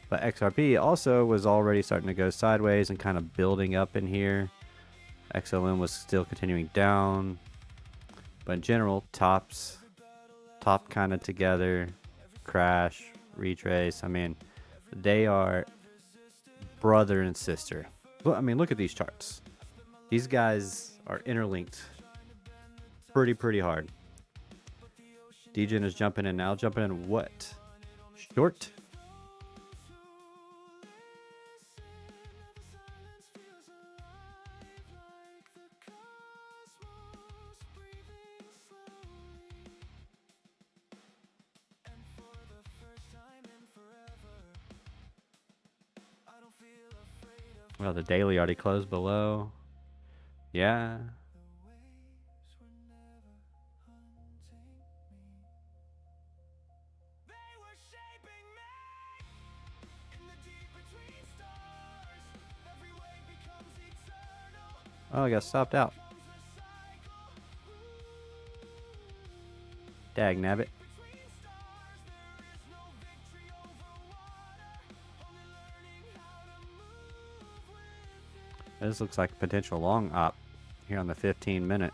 But XRP also was already starting to go sideways and kind of building up in here. XLM was still continuing down. But in general, top kind of together. Crash, retrace. I mean, They are brother and sister. Well, I mean, look at these charts. These guys are interlinked pretty hard. DJN is jumping in now. Jumping in what? Short? Well, the daily already closed below. Yeah. Oh, I got stopped out. Dag nabbit. This looks like a potential long op here on the 15-minute.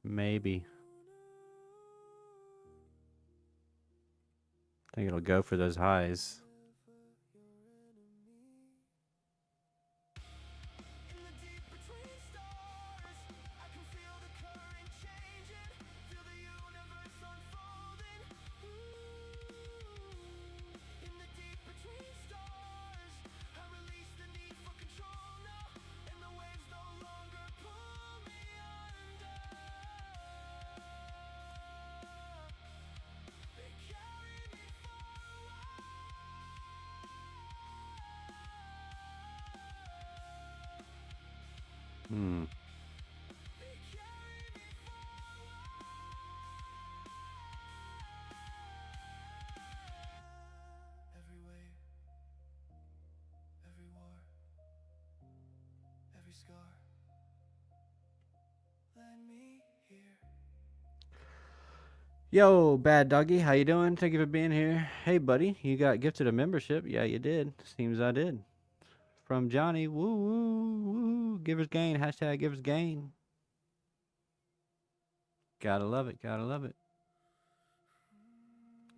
Maybe. I think it'll go for those highs. Yo, Bad Doggy, how you doing? Thank you for being here. Hey, buddy, you got gifted a membership. Yeah, you did. Seems I did. From Johnny. Woo, woo, woo. Givers gain. Hashtag givers gain. Gotta love it. Gotta love it.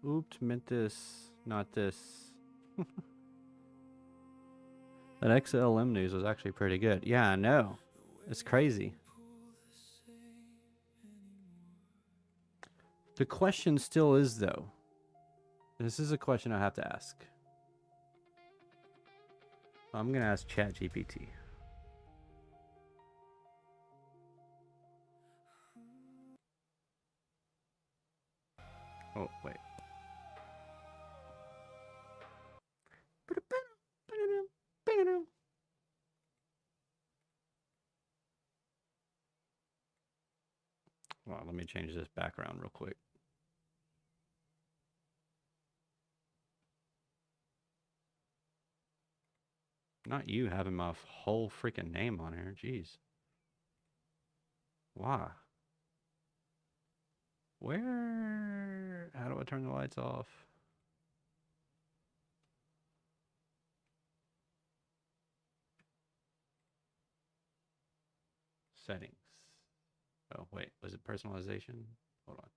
Oops, meant this. Not this. That XLM news was actually pretty good. Yeah, I know. It's crazy. The question still is, though. This is a question I have to ask. I'm going to ask ChatGPT. Oh, wait. Well, let me change this background real quick. Not you having my whole freaking name on here. Jeez. Why? Where? How do I turn the lights off? Settings. Oh, wait. Was it personalization? Hold on.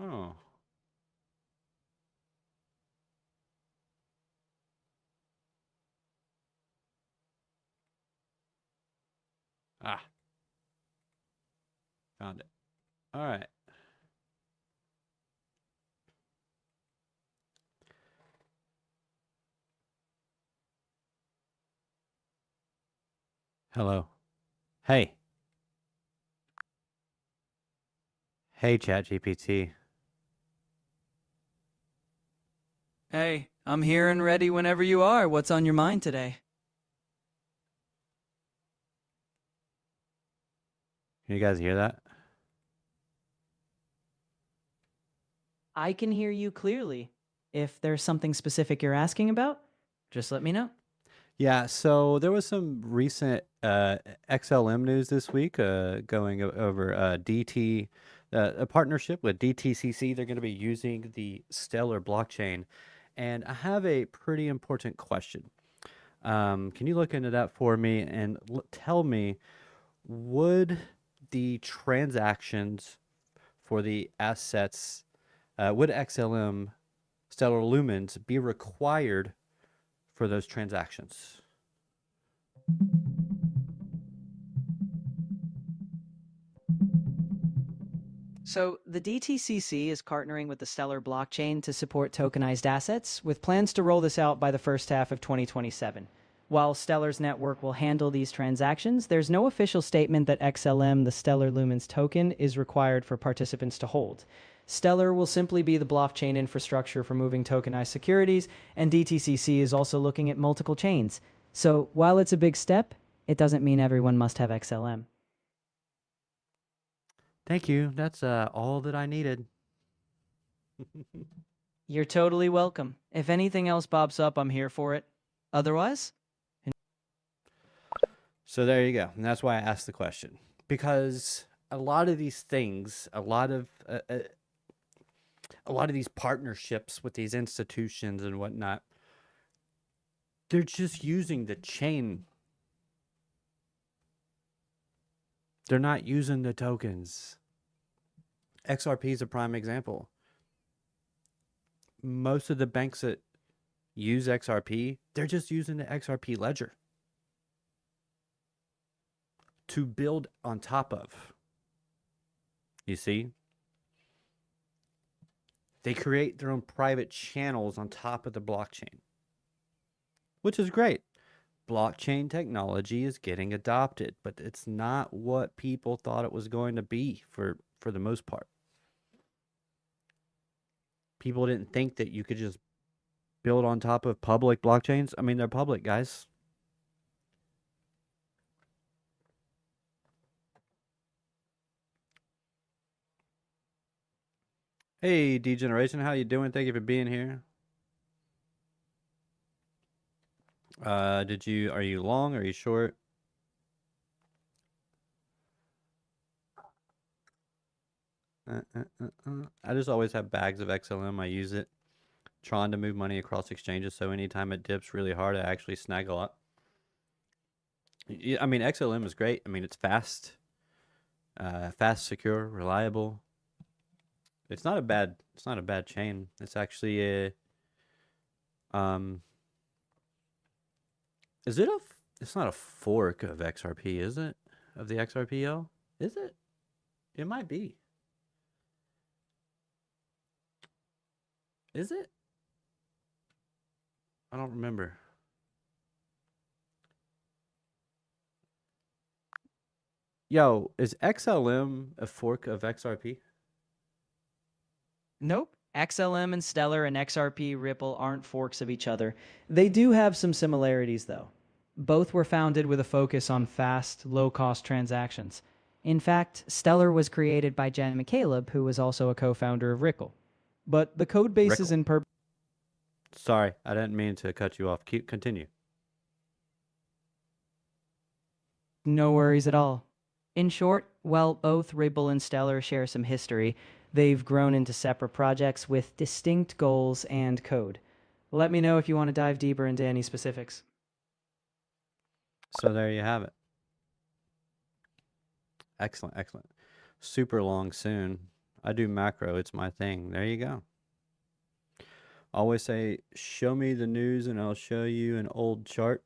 Oh. Ah. Found it. All right. Hello. Hey. Hey, ChatGPT. Hey, I'm here and ready whenever you are. What's on your mind today? Can you guys hear that? I can hear you clearly. If there's something specific you're asking about, just let me know. Yeah, so there was some recent XLM news this week going over DT, a partnership with DTCC. They're going to be using the Stellar blockchain. And I have a pretty important question. Can you look into that for me and tell me, would the transactions for the assets, would XLM Stellar Lumens be required for those transactions? So, the DTCC is partnering with the Stellar blockchain to support tokenized assets, with plans to roll this out by the first half of 2027. While Stellar's network will handle these transactions, there's no official statement that XLM, the Stellar Lumens token, is required for participants to hold. Stellar will simply be the blockchain infrastructure for moving tokenized securities, and DTCC is also looking at multiple chains. So, while it's a big step, it doesn't mean everyone must have XLM. Thank you. That's all that I needed. You're totally welcome. If anything else pops up, I'm here for it. Otherwise, So there you go. And that's why I asked the question. Because a lot of these things, a lot of these partnerships with these institutions and whatnot, they're just using the chain. They're not using the tokens. XRP is a prime example. Most of the banks that use XRP, they're just using the XRP ledger to build on top of. You see? They create their own private channels on top of the blockchain, which is great. Blockchain technology is getting adopted, but it's not what people thought it was going to be for the most part. People didn't think that you could just build on top of public blockchains. I mean, they're public, guys. Hey, Degeneration, how you doing? Thank you for being here. Are you long? Are you short? I just always have bags of XLM. I use it trying to move money across exchanges, so anytime it dips really hard, I actually snag a lot. Yeah, I mean, XLM is great. I mean, it's fast, secure, reliable. It's not a bad chain. It's actually a it's not a fork of XRP, is it? Of the XRPL? Is it? It might be. Is it? I don't remember. Yo, is XLM a fork of XRP? nope. XLM and Stellar and XRP Ripple aren't forks of each other. They do have some similarities, though. Both were founded with a focus on fast, low-cost transactions. In fact, Stellar was created by Jen McCaleb, who was also a co-founder of Ripple. But the code bases Rickle. and Sorry, I didn't mean to cut you off. Continue. no worries at all. In short, while both Ripple and Stellar share some history, they've grown into separate projects with distinct goals and code. Let me know if you want to dive deeper into any specifics. So there you have it. Excellent, excellent. Super long soon. I do macro, it's my thing. There you go. Always say, show me the news and I'll show you an old chart.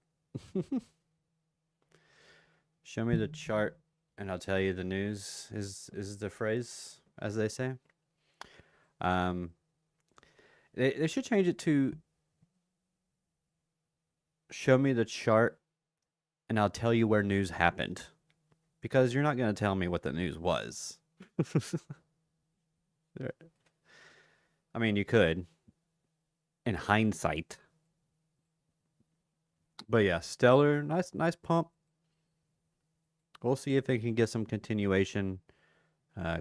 Show me the chart and I'll tell you the news is the phrase, as they say. They should change it to show me the chart and I'll tell you where news happened. Because you're not going to tell me what the news was. I mean, you could, in hindsight. But yeah, Stellar, nice pump. We'll see if they can get some continuation.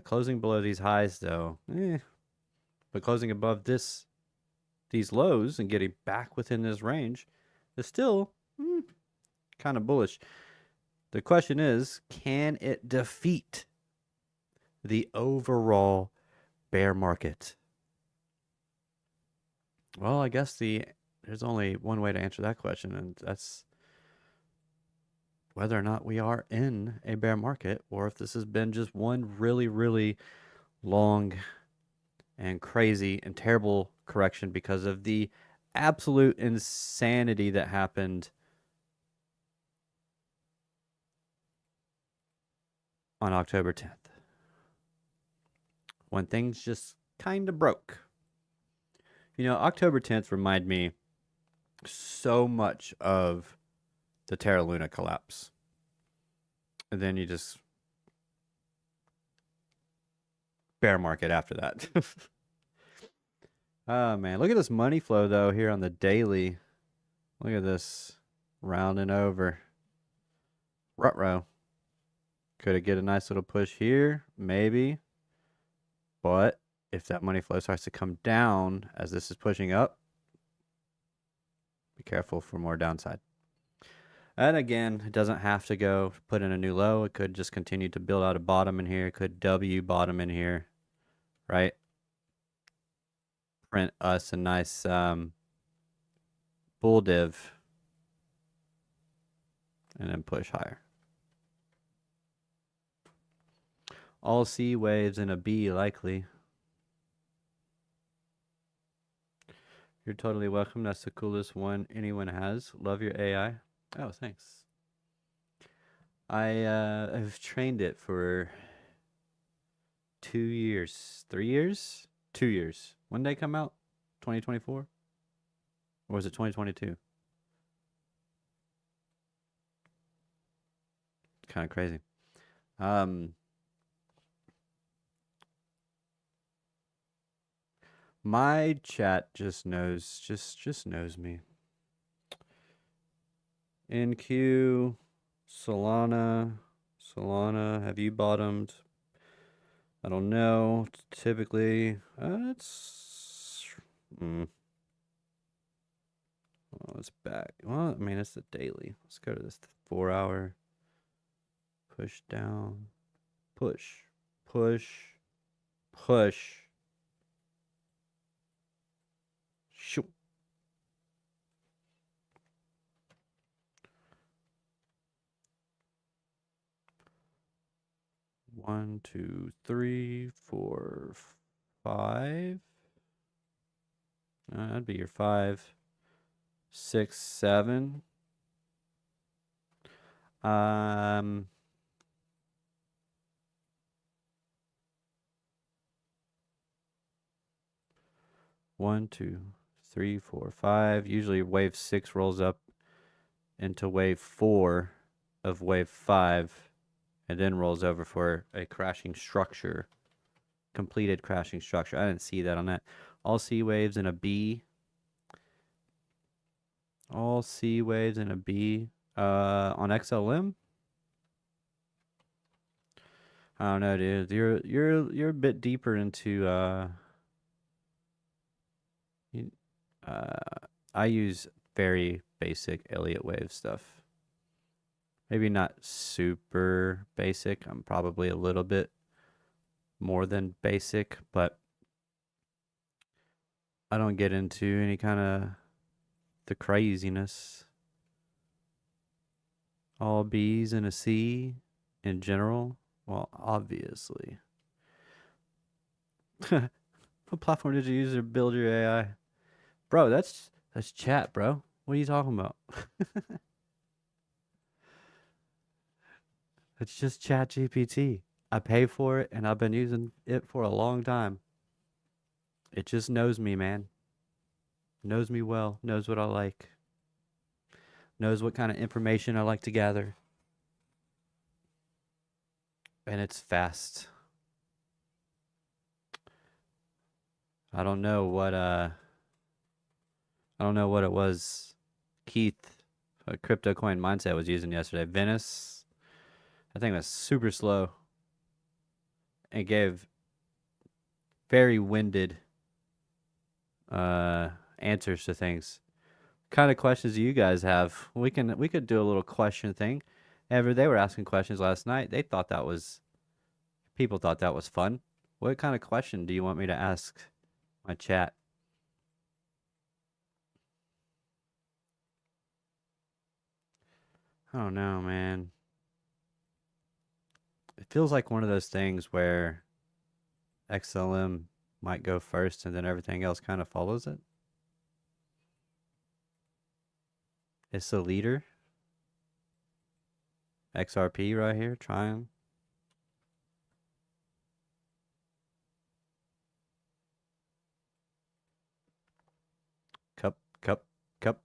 Closing below these highs, though, but closing above these lows and getting back within this range is still kind of bullish. The question is, can it defeat the overall bear market? Well, I guess there's only one way to answer that question, and that's whether or not we are in a bear market, or if this has been just one really, really long and crazy and terrible correction because of the absolute insanity that happened on October 10th, when things just kind of broke. You know, October 10th reminded me so much of the Terra Luna collapse. And then you just bear market after that. Oh, man. Look at this money flow, though, here on the daily. Look at this. Rounding over. Ruh-roh. Could it get a nice little push here? Maybe. But if that money flow starts to come down as this is pushing up, be careful for more downside. And again, it doesn't have to go put in a new low. It could just continue to build out a bottom in here. It could W bottom in here, right? Print us a nice bull div and then push higher. All C waves in a B likely. You're totally welcome. That's the coolest one anyone has. Love your AI. Oh, thanks. I've trained it for 2 years. 3 years? 2 years. When did they come out? 2024? Or was it 2022? Kind of crazy. My chat just knows me. NQ, Solana, have you bottomed? I don't know. Typically, it's it's back. Well, I mean, it's the daily. Let's go to this 4 hour. Push down. Push. Shoot. One, two, three, four, five. That'd be your 5, 6, 7. 1, 2, 3, 4, 5. Usually wave 6 rolls up into wave 4 of wave 5 and then rolls over for a crashing structure. Completed crashing structure. I didn't see that on that. All C waves in a B. All C waves in a B. On XLM? I don't know, dude. You're a bit deeper into I use very basic Elliott wave stuff. Maybe not super basic. I'm probably a little bit more than basic, but I don't get into any kind of the craziness. All B's and a C in general. Well, obviously. What platform did you use to build your AI? Bro, that's chat, bro. What are you talking about? It's just Chat GPT. I pay for it, and I've been using it for a long time. It just knows me, man. Knows me well. Knows what I like. Knows what kind of information I like to gather. And it's fast. I don't know what it was Keith, Crypto Coin Mindset, was using yesterday. Venice. I think that's super slow. It gave very winded answers to things. What kind of questions do you guys have? We could do a little question thing. They were asking questions last night. People thought that was fun. What kind of question do you want me to ask my chat? I don't know, man. It feels like one of those things where XLM might go first and then everything else kind of follows it. It's the leader. XRP right here, trying. Cup, cup, cup.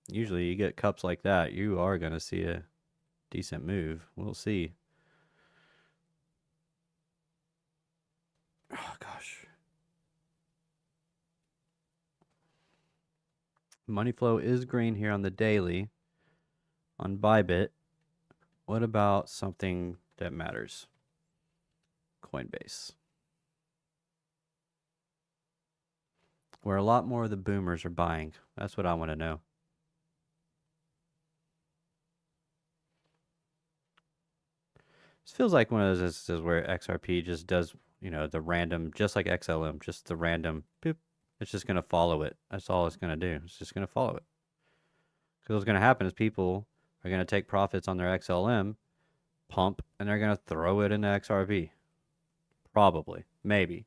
Usually you get cups like that, you are going to see a decent move. We'll see. Oh, gosh. Money flow is green here on the daily on Bybit. What about something that matters? Coinbase. Where a lot more of the boomers are buying. That's what I want to know. This feels like one of those instances where XRP just does, the random, just like XLM, just the random, boop. It's just going to follow it. That's all it's going to do. It's just going to follow it. Because what's going to happen is people are going to take profits on their XLM, pump, and they're going to throw it into XRP. Probably. Maybe.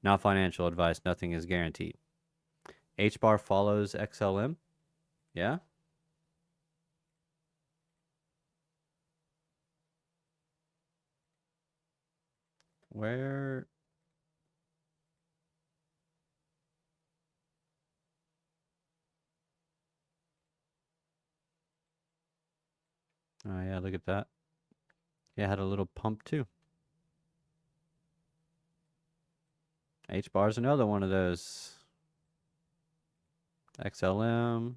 Not financial advice. Nothing is guaranteed. H-bar follows XLM. Yeah? Where? Oh, yeah, look at that. Yeah, had a little pump too. H-bar's another one of those. XLM.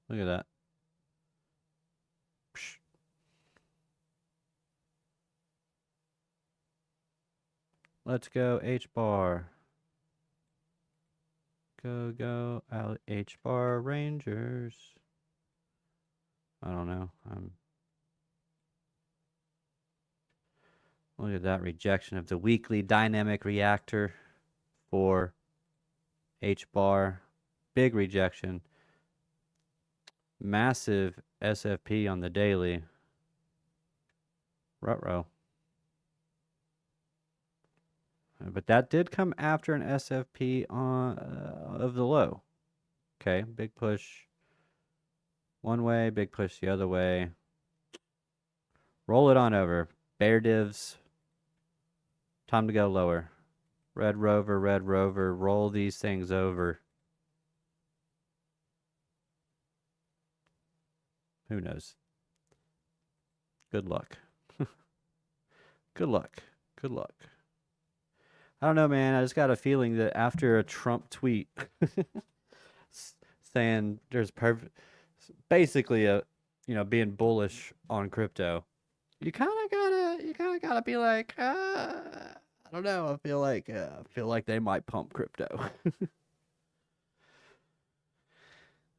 Look at that. Psh. Let's go H-bar. Go out H-bar Rangers. I don't know. Look at that rejection of the weekly dynamic reactor for H-bar. Big rejection. Massive SFP on the daily. Ruh-roh. But that did come after an SFP of the low. Okay, big push one way, big push the other way. Roll it on over. Bear divs. Time to go lower. Red Rover, roll these things over. Who knows? Good luck. Good luck. Good luck. I don't know, man. I just got a feeling that after a Trump tweet saying there's basically being bullish on crypto, you kind of gotta be like, I don't know. I feel like they might pump crypto.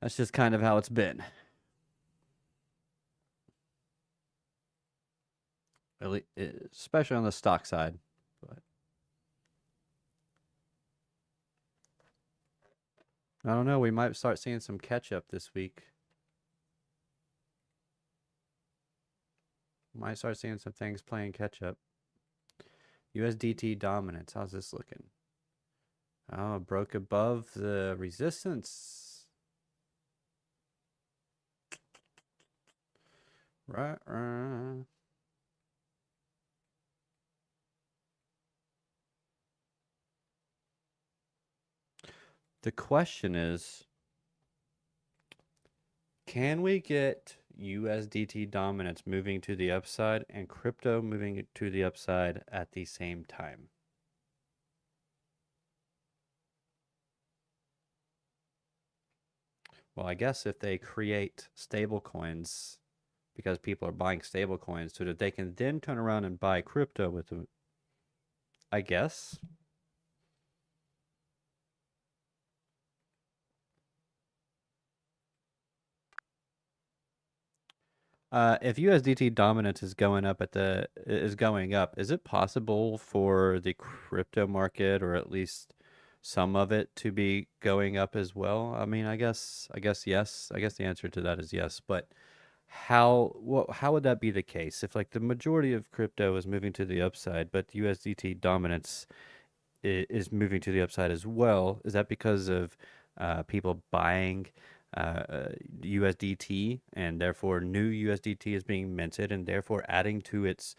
That's just kind of how it's been. Especially on the stock side. But I don't know. We might start seeing some catch up this week. Might start seeing some things playing catch up. USDT dominance. How's this looking? Oh, broke above the resistance. Right. The question is, can we get USDT dominance moving to the upside and crypto moving to the upside at the same time? Well, I guess if they create stable coins, because people are buying stable coins, so that they can then turn around and buy crypto with them, I guess. If USDT dominance is going up is it possible for the crypto market, or at least some of it, to be going up as well? I mean, I guess yes. I guess the answer to that is yes. But how would that be the case if like the majority of crypto is moving to the upside, but USDT dominance is moving to the upside as well? Is that because of people buying USDT, and therefore new USDT is being minted and therefore adding to its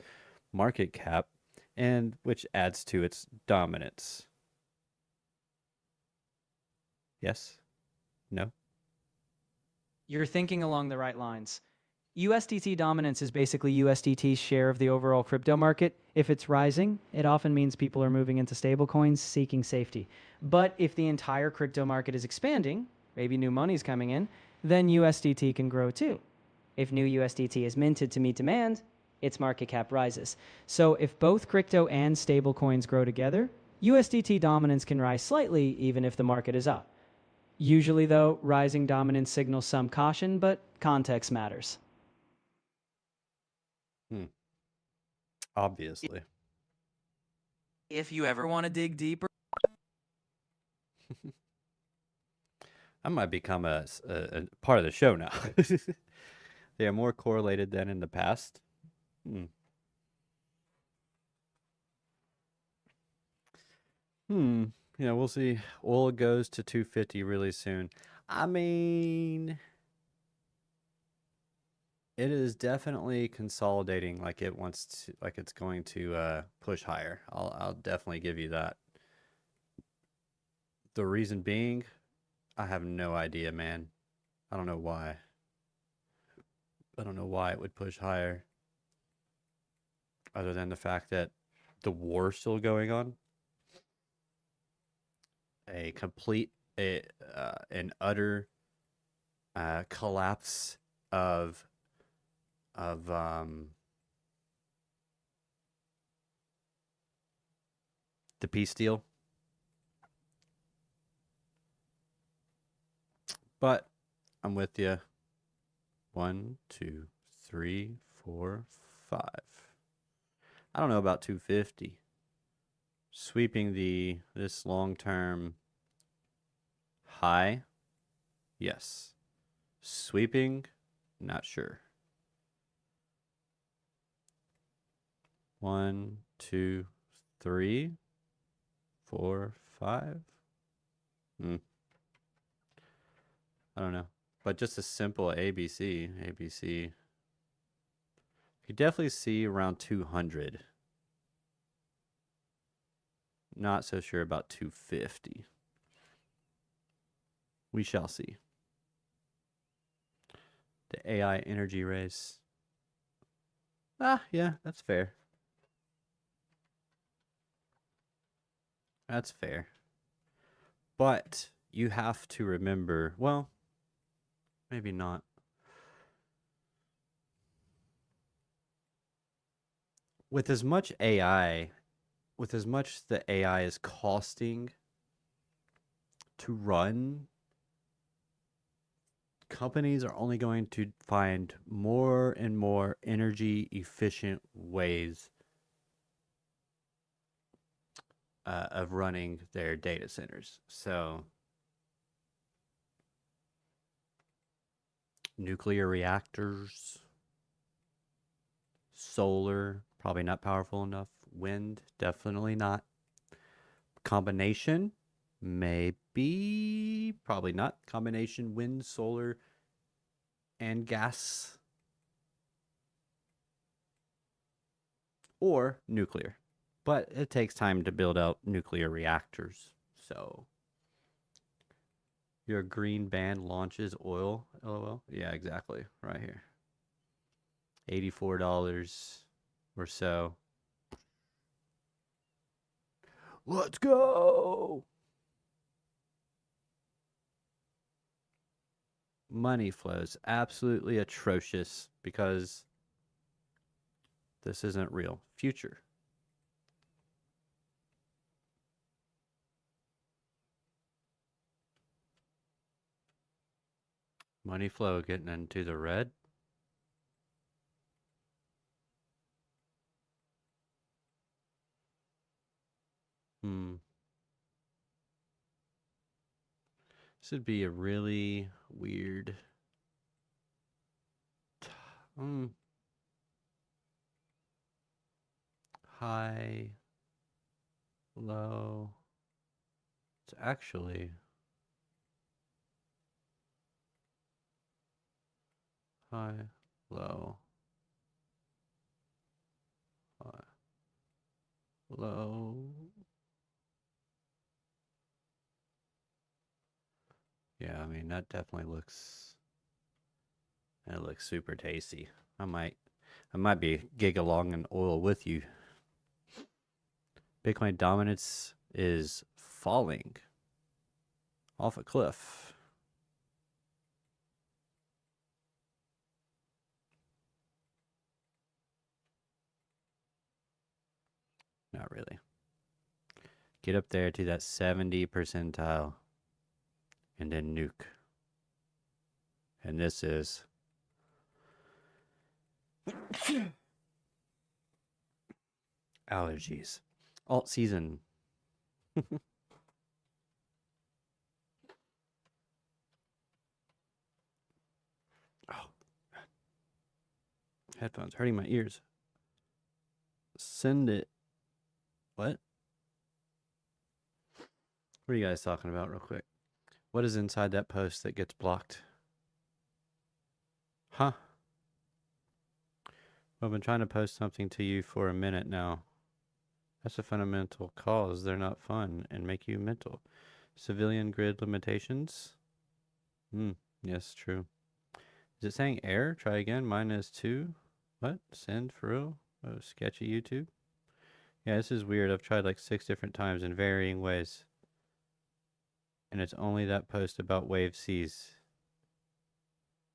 market cap, and which adds to its dominance? Yes? No? You're thinking along the right lines. USDT dominance is basically USDT's share of the overall crypto market. If it's rising, it often means people are moving into stablecoins seeking safety. But if the entire crypto market is expanding, maybe new money's coming in, then USDT can grow too. If new USDT is minted to meet demand, its market cap rises. So if both crypto and stablecoins grow together, USDT dominance can rise slightly even if the market is up. Usually, though, rising dominance signals some caution, but context matters. Hmm. Obviously. If you ever want to dig deeper, I might become a part of the show now. They are more correlated than in the past. Hmm. Hmm. We'll see. Oil goes to 250 really soon. I mean, it is definitely consolidating like it wants to, like it's going to push higher. I'll definitely give you that. The reason being, I have no idea, man. I don't know why. I don't know why it would push higher, other than the fact that the war's still going on. A complete, an utter collapse of of the peace deal. But I'm with you. 1, 2, 3, 4, 5. I don't know about 250. Sweeping this long-term high, yes. Sweeping, not sure. 1, 2, 3, 4, 5. I don't know. But just a simple ABC, you could definitely see around 200. Not so sure about 250. We shall see. The AI energy race. Yeah, that's fair. That's fair. But you have to remember, well, maybe not. With as much AI, with as much the AI is costing to run, companies are only going to find more and more energy efficient ways of running their data centers. So nuclear reactors, solar, probably not powerful enough. Wind, definitely not. Combination, maybe, probably not. Combination wind, solar, and gas. Or nuclear. But it takes time to build out nuclear reactors. So your green band launches oil. LOL. Yeah, exactly. Right here. $84 or so. Let's go. Money flows absolutely atrocious because this isn't real. Future. Money flow getting into the red. This would be a really weird. High, low. It's actually high, low, high, low. Yeah, I mean that definitely looks. It looks super tasty. I might be gig along in oil with you. Bitcoin dominance is falling off a cliff. Not really. Get up there to that 70 percentile and then nuke. And this is allergies. Alt season. Oh, headphones hurting my ears. Send it. What? What are you guys talking about, real quick? What is inside that post that gets blocked? Huh? I've been trying to post something to you for a minute now. That's a fundamental cause. They're not fun and make you mental. Civilian grid limitations. Yes, true. Is it saying error? Try again. -2. What? Send for real? Oh, sketchy YouTube. Yeah, this is weird. I've tried like 6 different times in varying ways. And it's only that post about wave C's.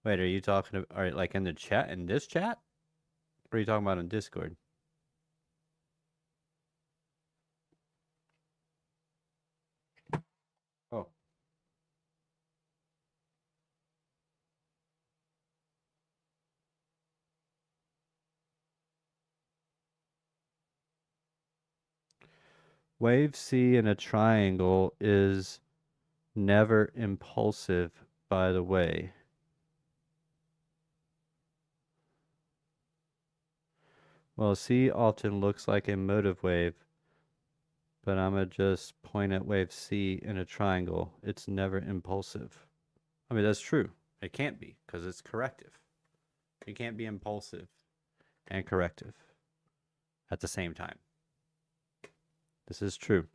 Wait, are you talking about, all right, like in the chat, in this chat? Or are you talking about in Discord? Oh. Wave C in a triangle is never impulsive, by the way. Well, C often looks like a motive wave, but I'm going to just point at wave C in a triangle. It's never impulsive. I mean, that's true. It can't be, because it's corrective. It can't be impulsive and corrective at the same time. This is true.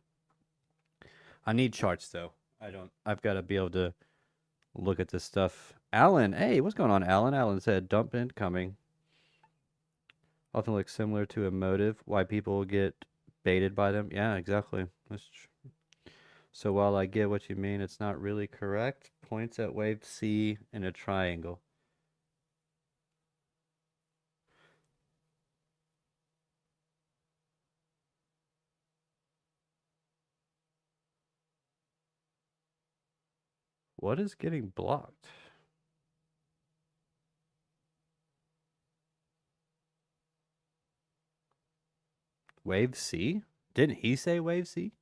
I need charts, though. I've got to be able to look at this stuff. Alan, hey, what's going on, Alan? Alan said, dump incoming. Often looks similar to a motive, why people get baited by them. Yeah, exactly. That's true. So while I get what you mean, it's not really correct. Points at wave C in a triangle. What is getting blocked? Wave C? Didn't he say wave C?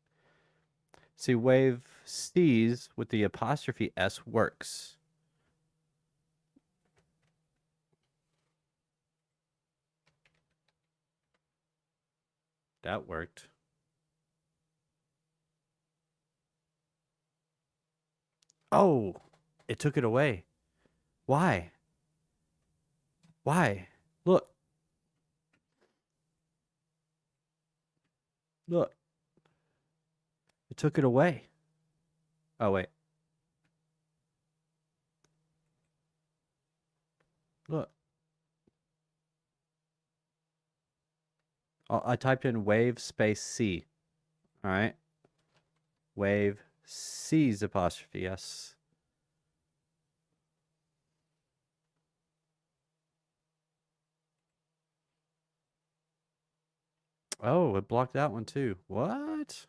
See, wave C's with the apostrophe S works. That worked. Oh, it took it away. Why? Why? Look. Look. It took it away. Oh, wait. Look. I typed in wave space C. All right. Wave C's apostrophe, yes. Oh, it blocked that one too. What?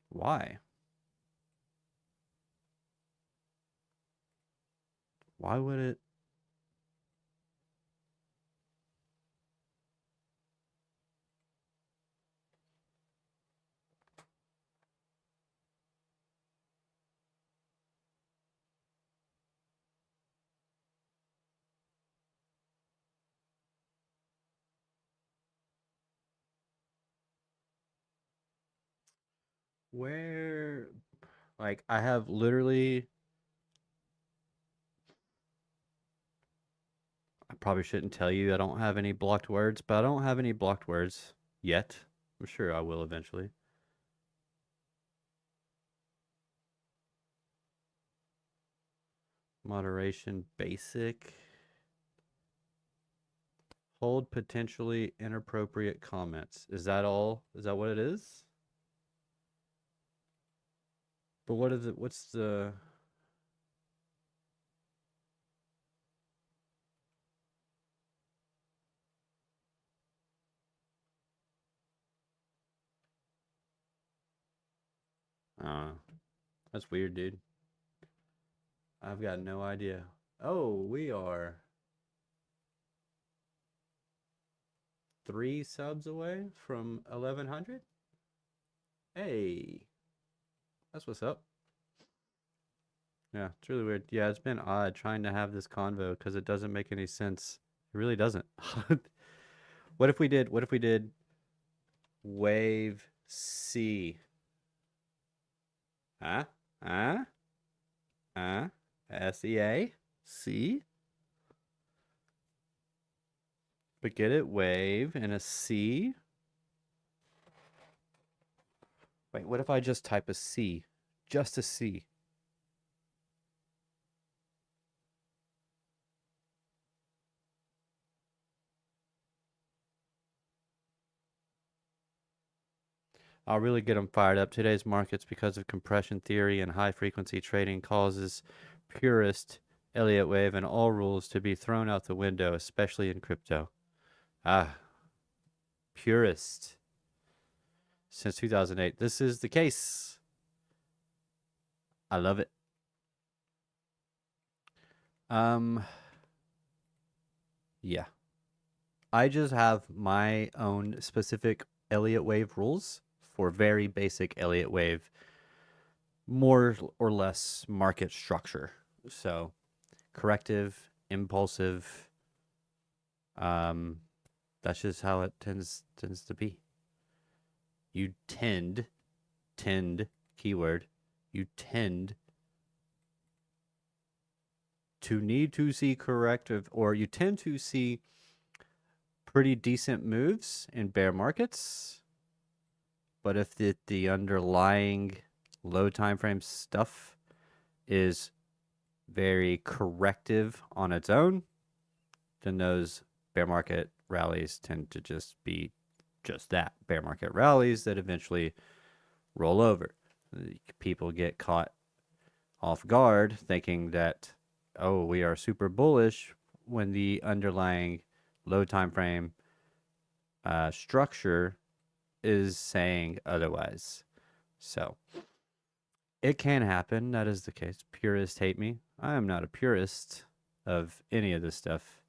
Why? Why would it? Where, like, I have literally, I probably shouldn't tell you I don't have any blocked words, but I don't have any blocked words yet. I'm sure I will eventually. Moderation basic. Hold potentially inappropriate comments. Is that all? Is that what it is? But what is it? What's the... That's weird, dude. I've got no idea. Oh, we are 3 subs away from 1100. Hey, that's what's up. Yeah, it's really weird. Yeah, it's been odd trying to have this convo because it doesn't make any sense. It really doesn't. What if we did wave C? Huh? Huh? Huh? SEA? C? But get it? Wave and a C? Wait, what if I just type a C? Just a C. I'll really get them fired up. Today's markets, because of compression theory and high frequency trading, causes purist Elliott wave and all rules to be thrown out the window, especially in crypto. Ah, purist. Since 2008, this is the case. I love it. Yeah. I just have my own specific Elliott wave rules for very basic Elliott wave, more or less market structure. So corrective, impulsive, that's just how it tends to be. You tend, keyword, you tend to need to see corrective, or you tend to see pretty decent moves in bear markets. But if the underlying low time frame stuff is very corrective on its own, then those bear market rallies tend to just be just that, bear market rallies that eventually roll over. People get caught off guard thinking that, oh, we are super bullish, when the underlying low time frame structure is saying otherwise. So it can happen. That is the case. Purists hate me. I am not a purist of any of this stuff.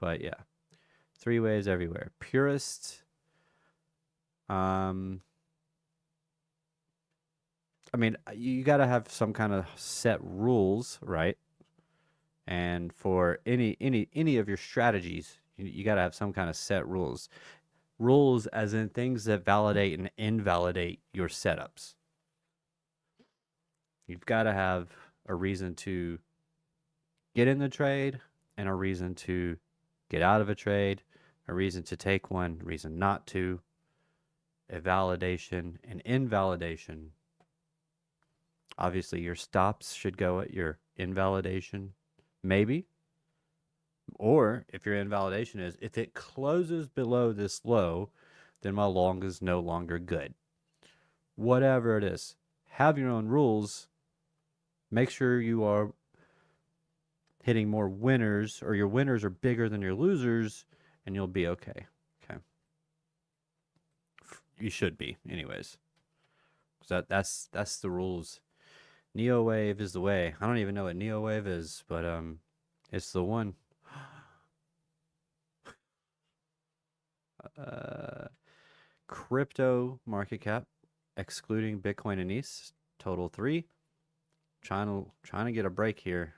But yeah, 3 waves everywhere. Purist. I mean, you got to have some kind of set rules, right? And for any of your strategies, you got to have some kind of set rules. Rules as in things that validate and invalidate your setups. You've got to have a reason to get in the trade and a reason to get out of a trade, a reason to take one, reason not to, a validation and invalidation. Obviously, your stops should go at your invalidation, maybe. Or if your invalidation is, if it closes below this low, then my long is no longer good. Whatever it is, have your own rules. Make sure you are hitting more winners, or your winners are bigger than your losers, and you'll be okay. Okay. You should be, anyways. That's the rules. Neo wave is the way. I don't even know what neo wave is, but it's the one. Crypto market cap, excluding Bitcoin and ETH, total 3. Trying to get a break here.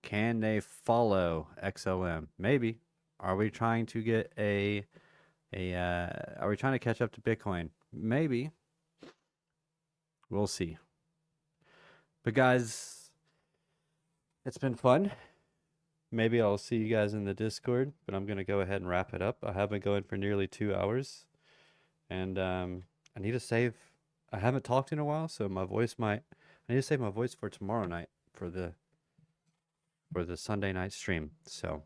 Can they follow XOM? Maybe. Are we trying to get are we trying to catch up to Bitcoin? Maybe. We'll see. But guys, it's been fun. Maybe I'll see you guys in the Discord, but I'm going to go ahead and wrap it up. I have been going for nearly 2 hours, and I need to save. I haven't talked in a while, so my voice might. I need to save my voice for tomorrow night for the Sunday night stream. So,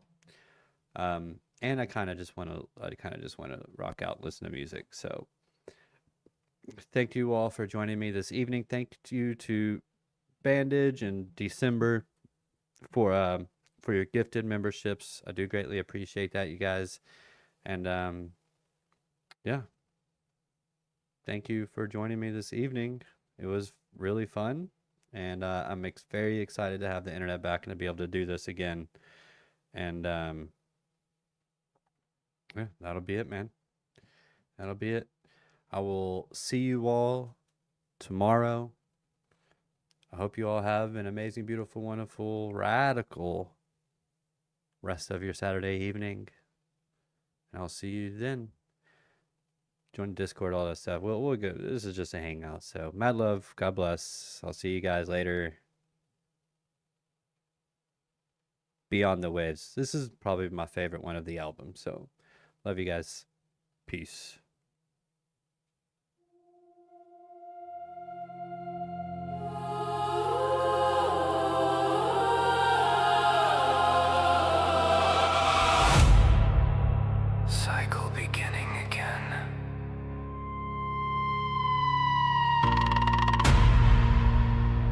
and I kind of just want to rock out, listen to music. So, thank you all for joining me this evening. Thank you to Bandage and December for your gifted memberships. I do greatly appreciate that, you guys. And yeah, thank you for joining me this evening. It was really fun, and I'm very excited to have the internet back and to be able to do this again. And yeah, that'll be it, man. That'll be it. I will see you all tomorrow. I hope you all have an amazing, beautiful, wonderful, radical rest of your Saturday evening. And I'll see you then. Join Discord, all that stuff. We'll go. This is just a hangout. So, mad love. God bless. I'll see you guys later. Beyond the Waves. This is probably my favorite one of the album. So, love you guys. Peace. Cycle beginning again.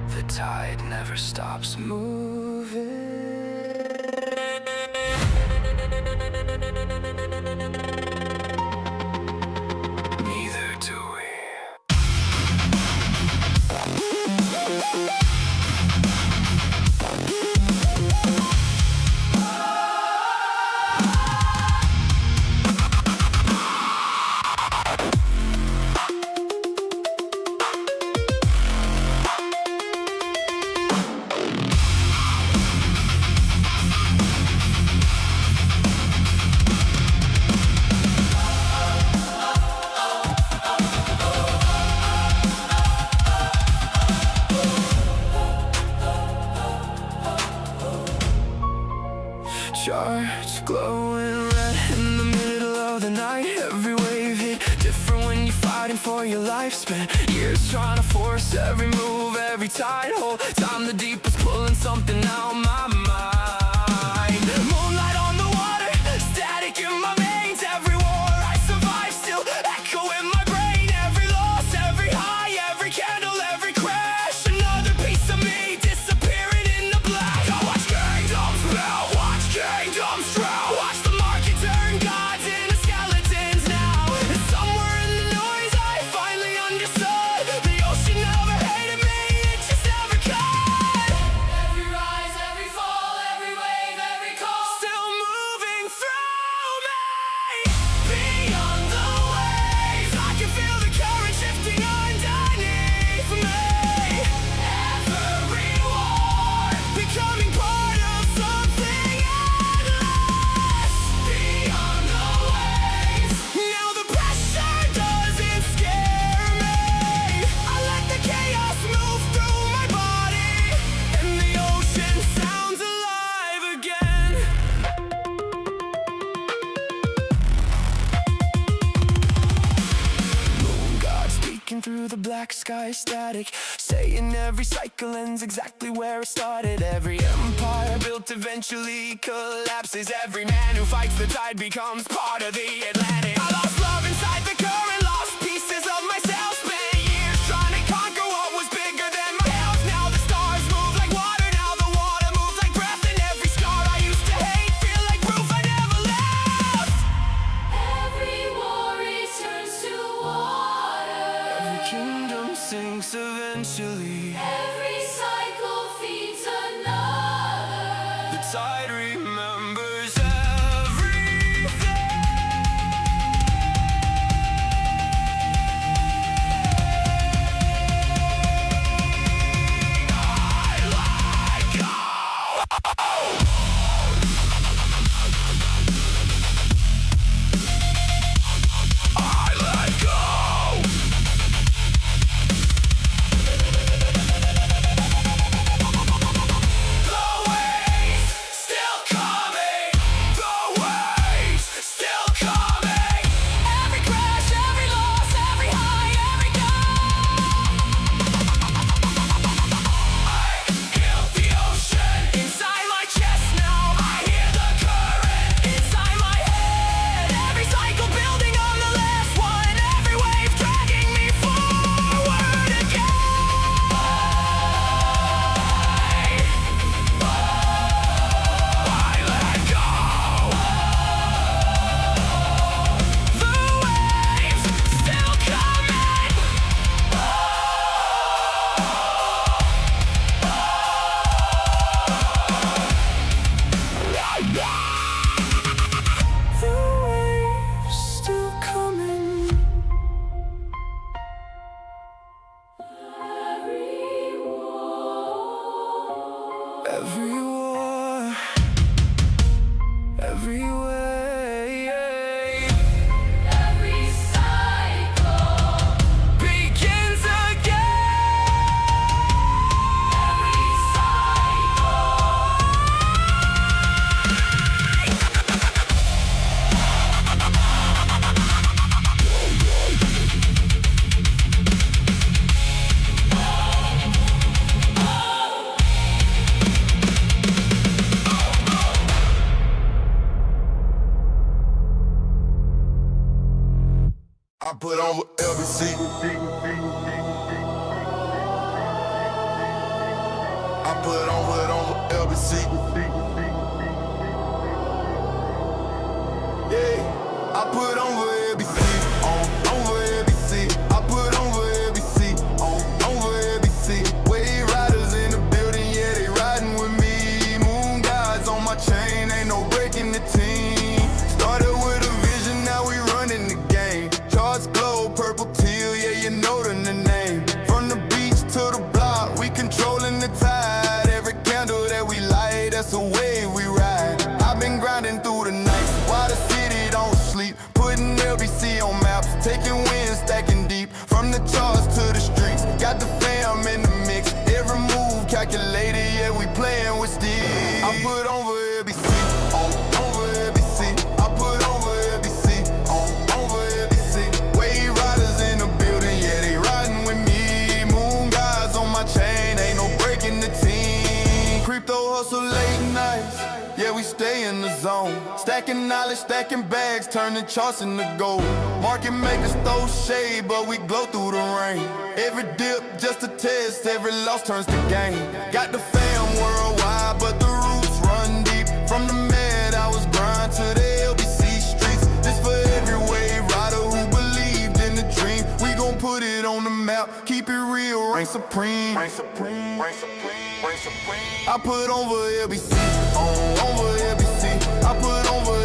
The tide never stops moving. Neither do we. Charts glowing red in the middle of the night. Every wave hit different when you're fighting for your life. Spent years trying to force every move, every tide. Whole time the deep was pulling something out my mind. Moonlight on the water, static in my veins. Every war I survive still echo in my brain. Every loss, every high, every candle, every crash. Another piece of me disappearing in the black. I watch kingdoms melt, watch kingdoms drown. Watch the market turn gods into skeletons now. And somewhere in the noise I finally understood. The ocean never hated me, it just never could. Every rise, every fall, every wave, every call, still moving through me. Beyond the waves, I can feel the current shifting underneath me. Every war, becoming part of something endless. Beyond the waves, now the pressure doesn't scare me. I let the chaos move through my body, and the ocean sounds alive again. Moon god speaking through the black sky static, saying every cycle ends exactly where it started. Every empire built eventually collapses. Every man who fights the tide becomes part of the Atlantic. I lost love inside the current, lost pieces of myself. Spent years trying to conquer what was bigger than my health. Now the stars move like water, now the water moves like breath. And every scar I used to hate feel like proof I never left. Every war returns to water. Every kingdom sinks eventually. Every cycle feeds another. The tide remembers everything. Every war, every way, Every cycle, begins again. every cycle. I put on with LBC. I put on with LBC. Yeah, I put on with LBC. Over LBC. I put on with LBC. Over LBC. Wave riders in the building, yeah, they riding with me. Moon guys on my chain, ain't no breaking the team. Started with a vision, now we running the game. Charts glow, purple teal, yeah, you know the name. From the beach to the block, we controlling the tide. Every candle that we light, that's the wave we ride. I've been grinding through the night, while the city don't sleep. Putting LBC on maps, taking wins, stacking deep. From the charts to the streets, got the fam in the mix. Every move calculated, yeah, we playing with steel. I put over LBC, over LBC. I put over LBC, over LBC. Wave riders in the building, yeah, they riding with me. Moon guys on my chain, ain't no breaking the team. Crypto hustle late nights, yeah, we stay in the zone. Stacking knowledge, stacking bags, turning charts into gold. Market makers throw shade, but we glow through the rain. Every dip just a test, every loss turns to gain. Got the fam worldwide, but the roots run deep. From the med, I was grind to the LBC streets. This for every wave rider who believed in the dream. We gon' put it on the map, keep it real, reign supreme. Reign supreme, reign supreme, reign supreme. I put over LBC, over LBC. I put over